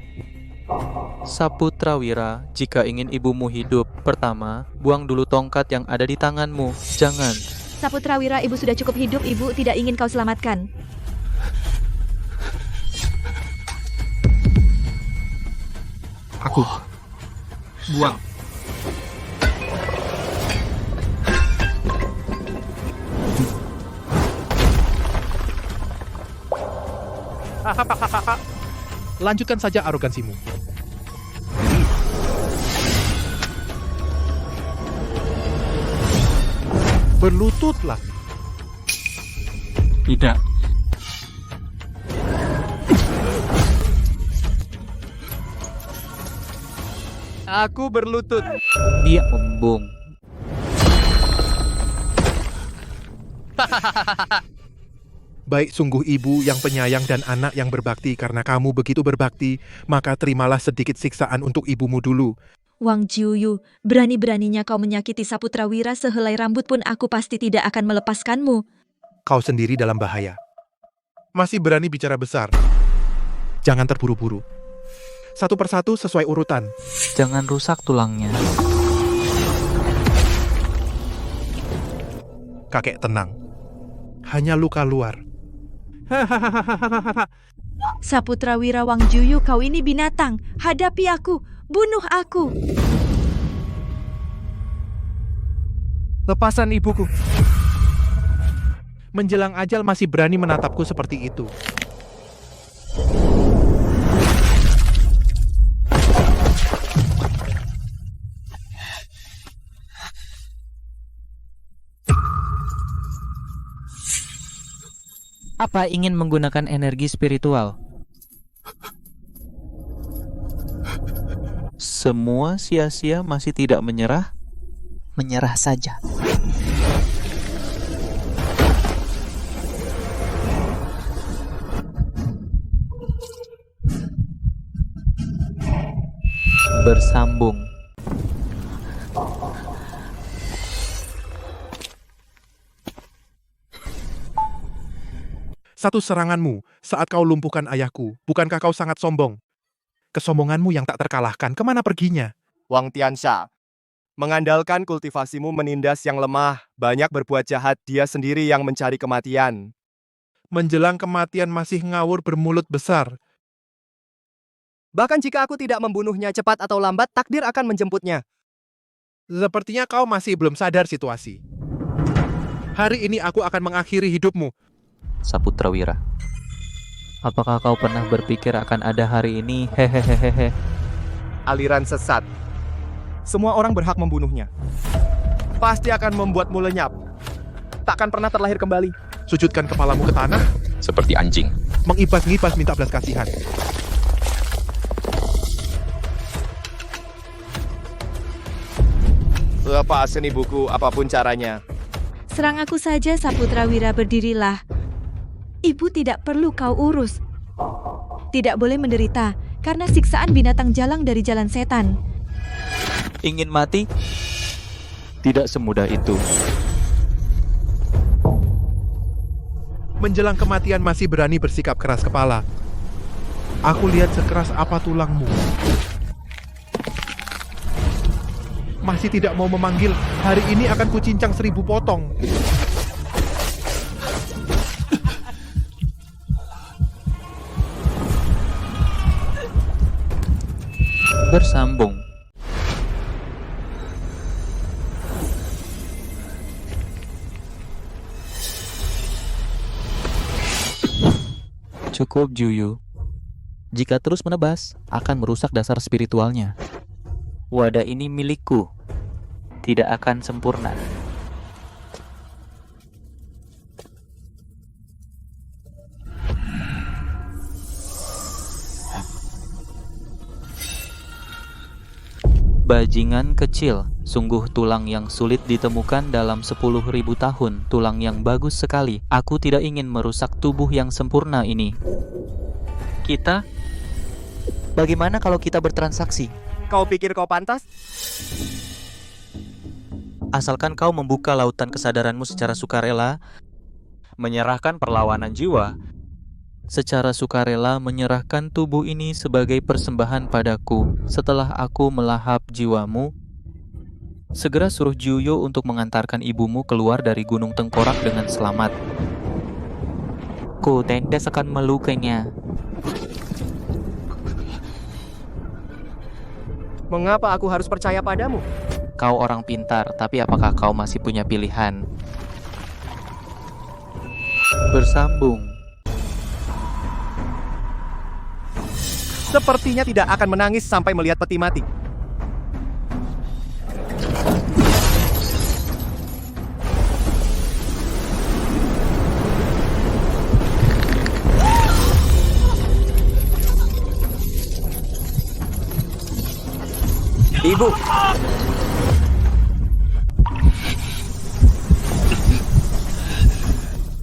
Saputra Wira, jika ingin ibumu hidup, pertama, buang dulu tongkat yang ada di tanganmu. Jangan. Saputra Wira, ibu sudah cukup hidup, ibu tidak ingin kau selamatkan. Aku. Buang. Lanjutkan saja arogansimu. Berlututlah. Tidak. Aku berlutut. Dia embung. Baik sungguh ibu yang penyayang dan anak yang berbakti, karena kamu begitu berbakti, maka terimalah sedikit siksaan untuk ibumu dulu. Wang Jiuyu, berani-beraninya kau menyakiti Saputra Wira, sehelai rambut pun aku pasti tidak akan melepaskanmu. Kau sendiri dalam bahaya. Masih berani bicara besar. Jangan terburu-buru. Satu persatu sesuai urutan. Jangan rusak tulangnya. Kakek tenang. Hanya luka luar. Saputra Wira Wang Jiuyu, kau ini binatang. Hadapi aku. Bunuh aku. Lepasan ibuku. Menjelang ajal masih berani menatapku seperti itu. Apa ingin menggunakan energi spiritual? Semua sia-sia, masih tidak menyerah? Menyerah saja. Bersambung. Satu seranganmu saat kau lumpuhkan ayahku. Bukankah kau sangat sombong? Kesombonganmu yang tak terkalahkan, kemana perginya? Wang Tiansha, mengandalkan kultivasimu menindas yang lemah, banyak berbuat jahat, dia sendiri yang mencari kematian. Menjelang kematian masih ngawur bermulut besar. Bahkan jika aku tidak membunuhnya cepat atau lambat, takdir akan menjemputnya. Sepertinya kau masih belum sadar situasi. Hari ini aku akan mengakhiri hidupmu. Saputra Wira, apakah kau pernah berpikir akan ada hari ini? Hehehehe. Aliran sesat. Semua orang berhak membunuhnya. Pasti akan membuatmu lenyap. Takkan pernah terlahir kembali. Sujudkan kepalamu ke tanah. Seperti anjing. mengipas-ngipas minta belas kasihan. Lepasin ibuku apapun caranya. Serang aku saja, Saputra Wira, berdirilah. Ibu tidak perlu kau urus. Tidak boleh menderita, karena siksaan binatang jalang dari jalan setan. Ingin mati? Tidak semudah itu. Menjelang kematian masih berani bersikap keras kepala. Aku lihat sekeras apa tulangmu. Masih tidak mau memanggil, hari ini akan kucincang 1000 potong. Bersambung. Cukup, Juyu. Jika terus menebas, akan merusak dasar spiritualnya. Wadah ini milikku. Tidak akan sempurna. Bajingan kecil, sungguh tulang yang sulit ditemukan dalam 10.000 tahun, tulang yang bagus sekali. Aku tidak ingin merusak tubuh yang sempurna ini. Kita? Bagaimana kalau kita bertransaksi? Kau pikir kau pantas? Asalkan kau membuka lautan kesadaranmu secara sukarela, menyerahkan perlawanan jiwa, secara sukarela menyerahkan tubuh ini sebagai persembahan padaku. Setelah aku melahap jiwamu, segera suruh Juyo untuk mengantarkan ibumu keluar dari Gunung Tengkorak dengan selamat. Ku tendes akan melukainya. Mengapa aku harus percaya padamu? Kau orang pintar, tapi apakah kau masih punya pilihan? Bersambung. Sepertinya tidak akan menangis sampai melihat peti mati. Ibu!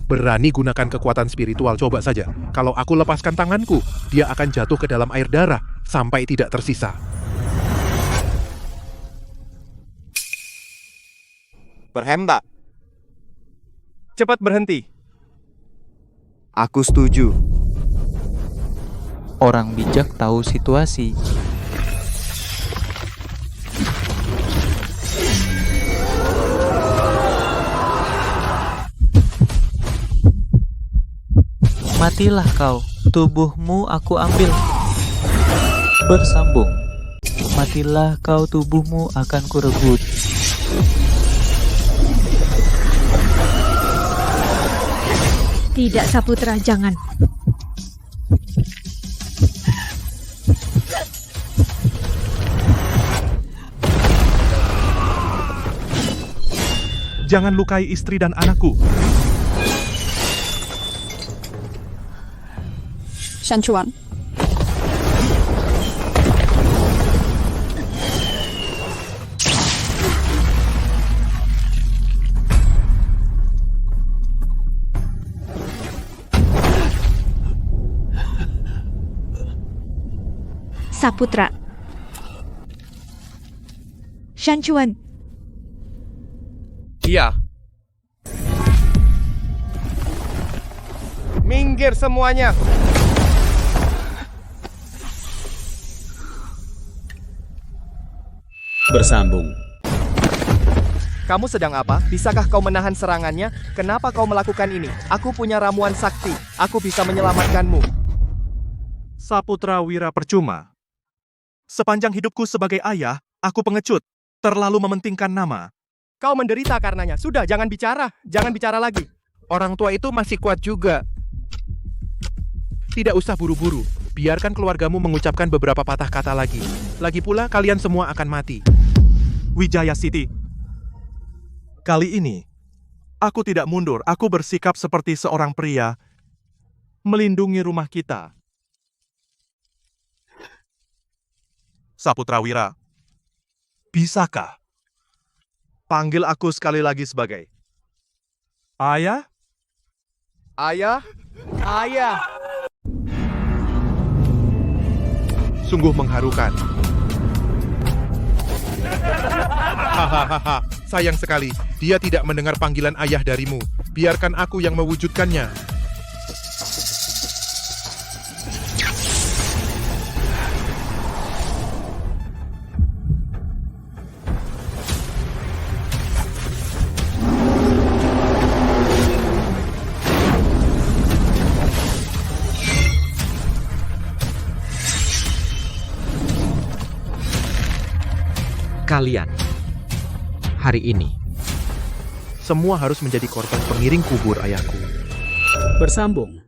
Berani gunakan kekuatan spiritual, coba saja. Kalau aku lepaskan tanganku, dia akan jatuh ke dalam air darah sampai tidak tersisa. Berhemba. Cepat berhenti. Aku setuju. Orang bijak tahu situasi. Matilah kau, tubuhmu aku ambil. Bersambung. Matilah kau, tubuhmu akan kurebut. Tidak, Saputra, jangan. Jangan lukai istri dan anakku. Shanchuan. Saputra. Shanchuan. Iya. Minggir semuanya. Bersambung. Kamu sedang apa? Bisakah kau menahan serangannya? Kenapa kau melakukan ini? Aku punya ramuan sakti. Aku bisa menyelamatkanmu. Saputra Wira percuma. Sepanjang hidupku sebagai ayah, aku pengecut. Terlalu mementingkan nama. Kau menderita karenanya. Sudah, jangan bicara. Jangan bicara lagi. Orang tua itu masih kuat juga. Tidak usah buru-buru. Biarkan keluargamu mengucapkan beberapa patah kata lagi. Lagi pula kalian semua akan mati. Wijaya Siti. Kali ini, aku tidak mundur. Aku bersikap seperti seorang pria melindungi rumah kita. Saputrawira, bisakah panggil aku sekali lagi sebagai Ayah? Ayah? Ayah! Sungguh mengharukan. Hahaha, sayang sekali, dia tidak mendengar panggilan ayah darimu. Biarkan aku yang mewujudkannya. Kalian, hari ini, semua harus menjadi korban pengiring kubur ayahku. Bersambung.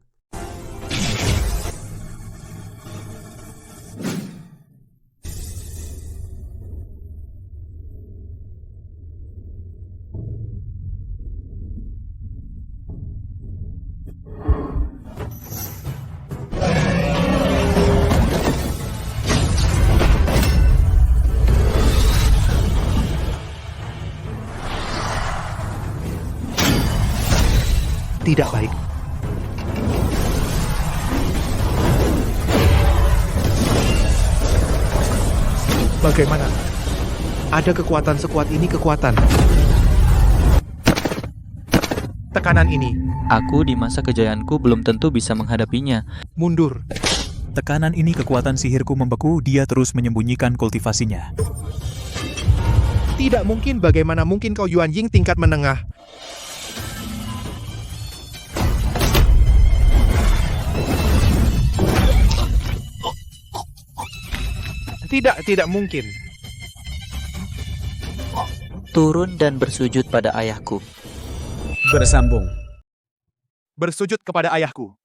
Tidak baik. Bagaimana? Ada kekuatan sekuat ini kekuatan. Tekanan ini. Aku di masa kejayaanku belum tentu bisa menghadapinya. Mundur. Tekanan ini kekuatan sihirku membeku, dia terus menyembunyikan kultivasinya. Tidak mungkin, bagaimana mungkin kau Yuan Ying tingkat menengah? Tidak mungkin. Turun dan bersujud pada ayahku. Bersambung. Bersujud kepada ayahku.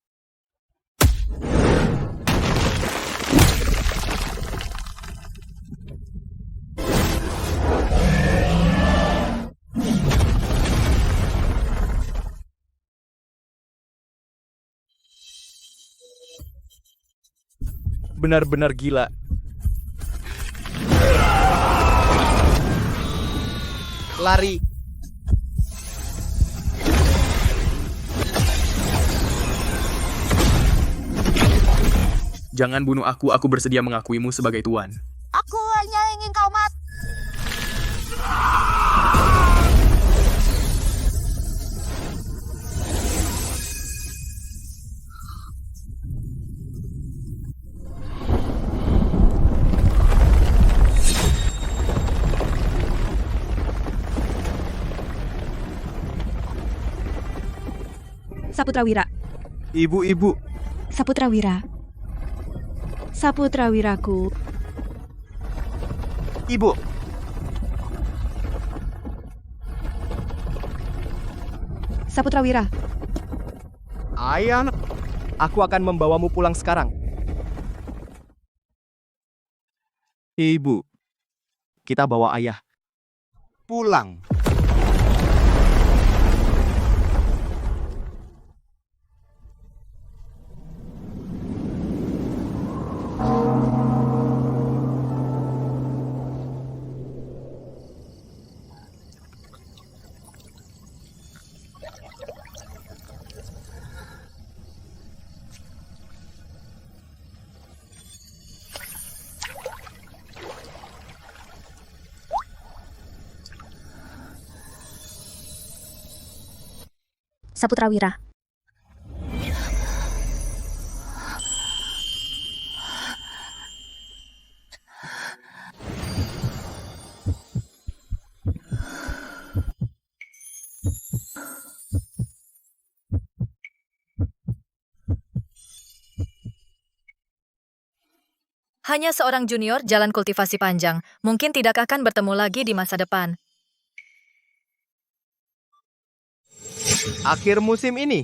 Benar-benar gila. Lari. Jangan bunuh aku bersedia mengakuimu sebagai tuan. Aku hanya ingin kau mati. Saputrawira. Ibu. Saputrawira. Saputrawiraku. Ibu. Saputrawira. Ayah, aku akan membawamu pulang sekarang. Ibu, kita bawa ayah pulang. Saputrawira. Hanya seorang junior jalan kultivasi panjang, mungkin tidak akan bertemu lagi di masa depan. Akhir musim ini,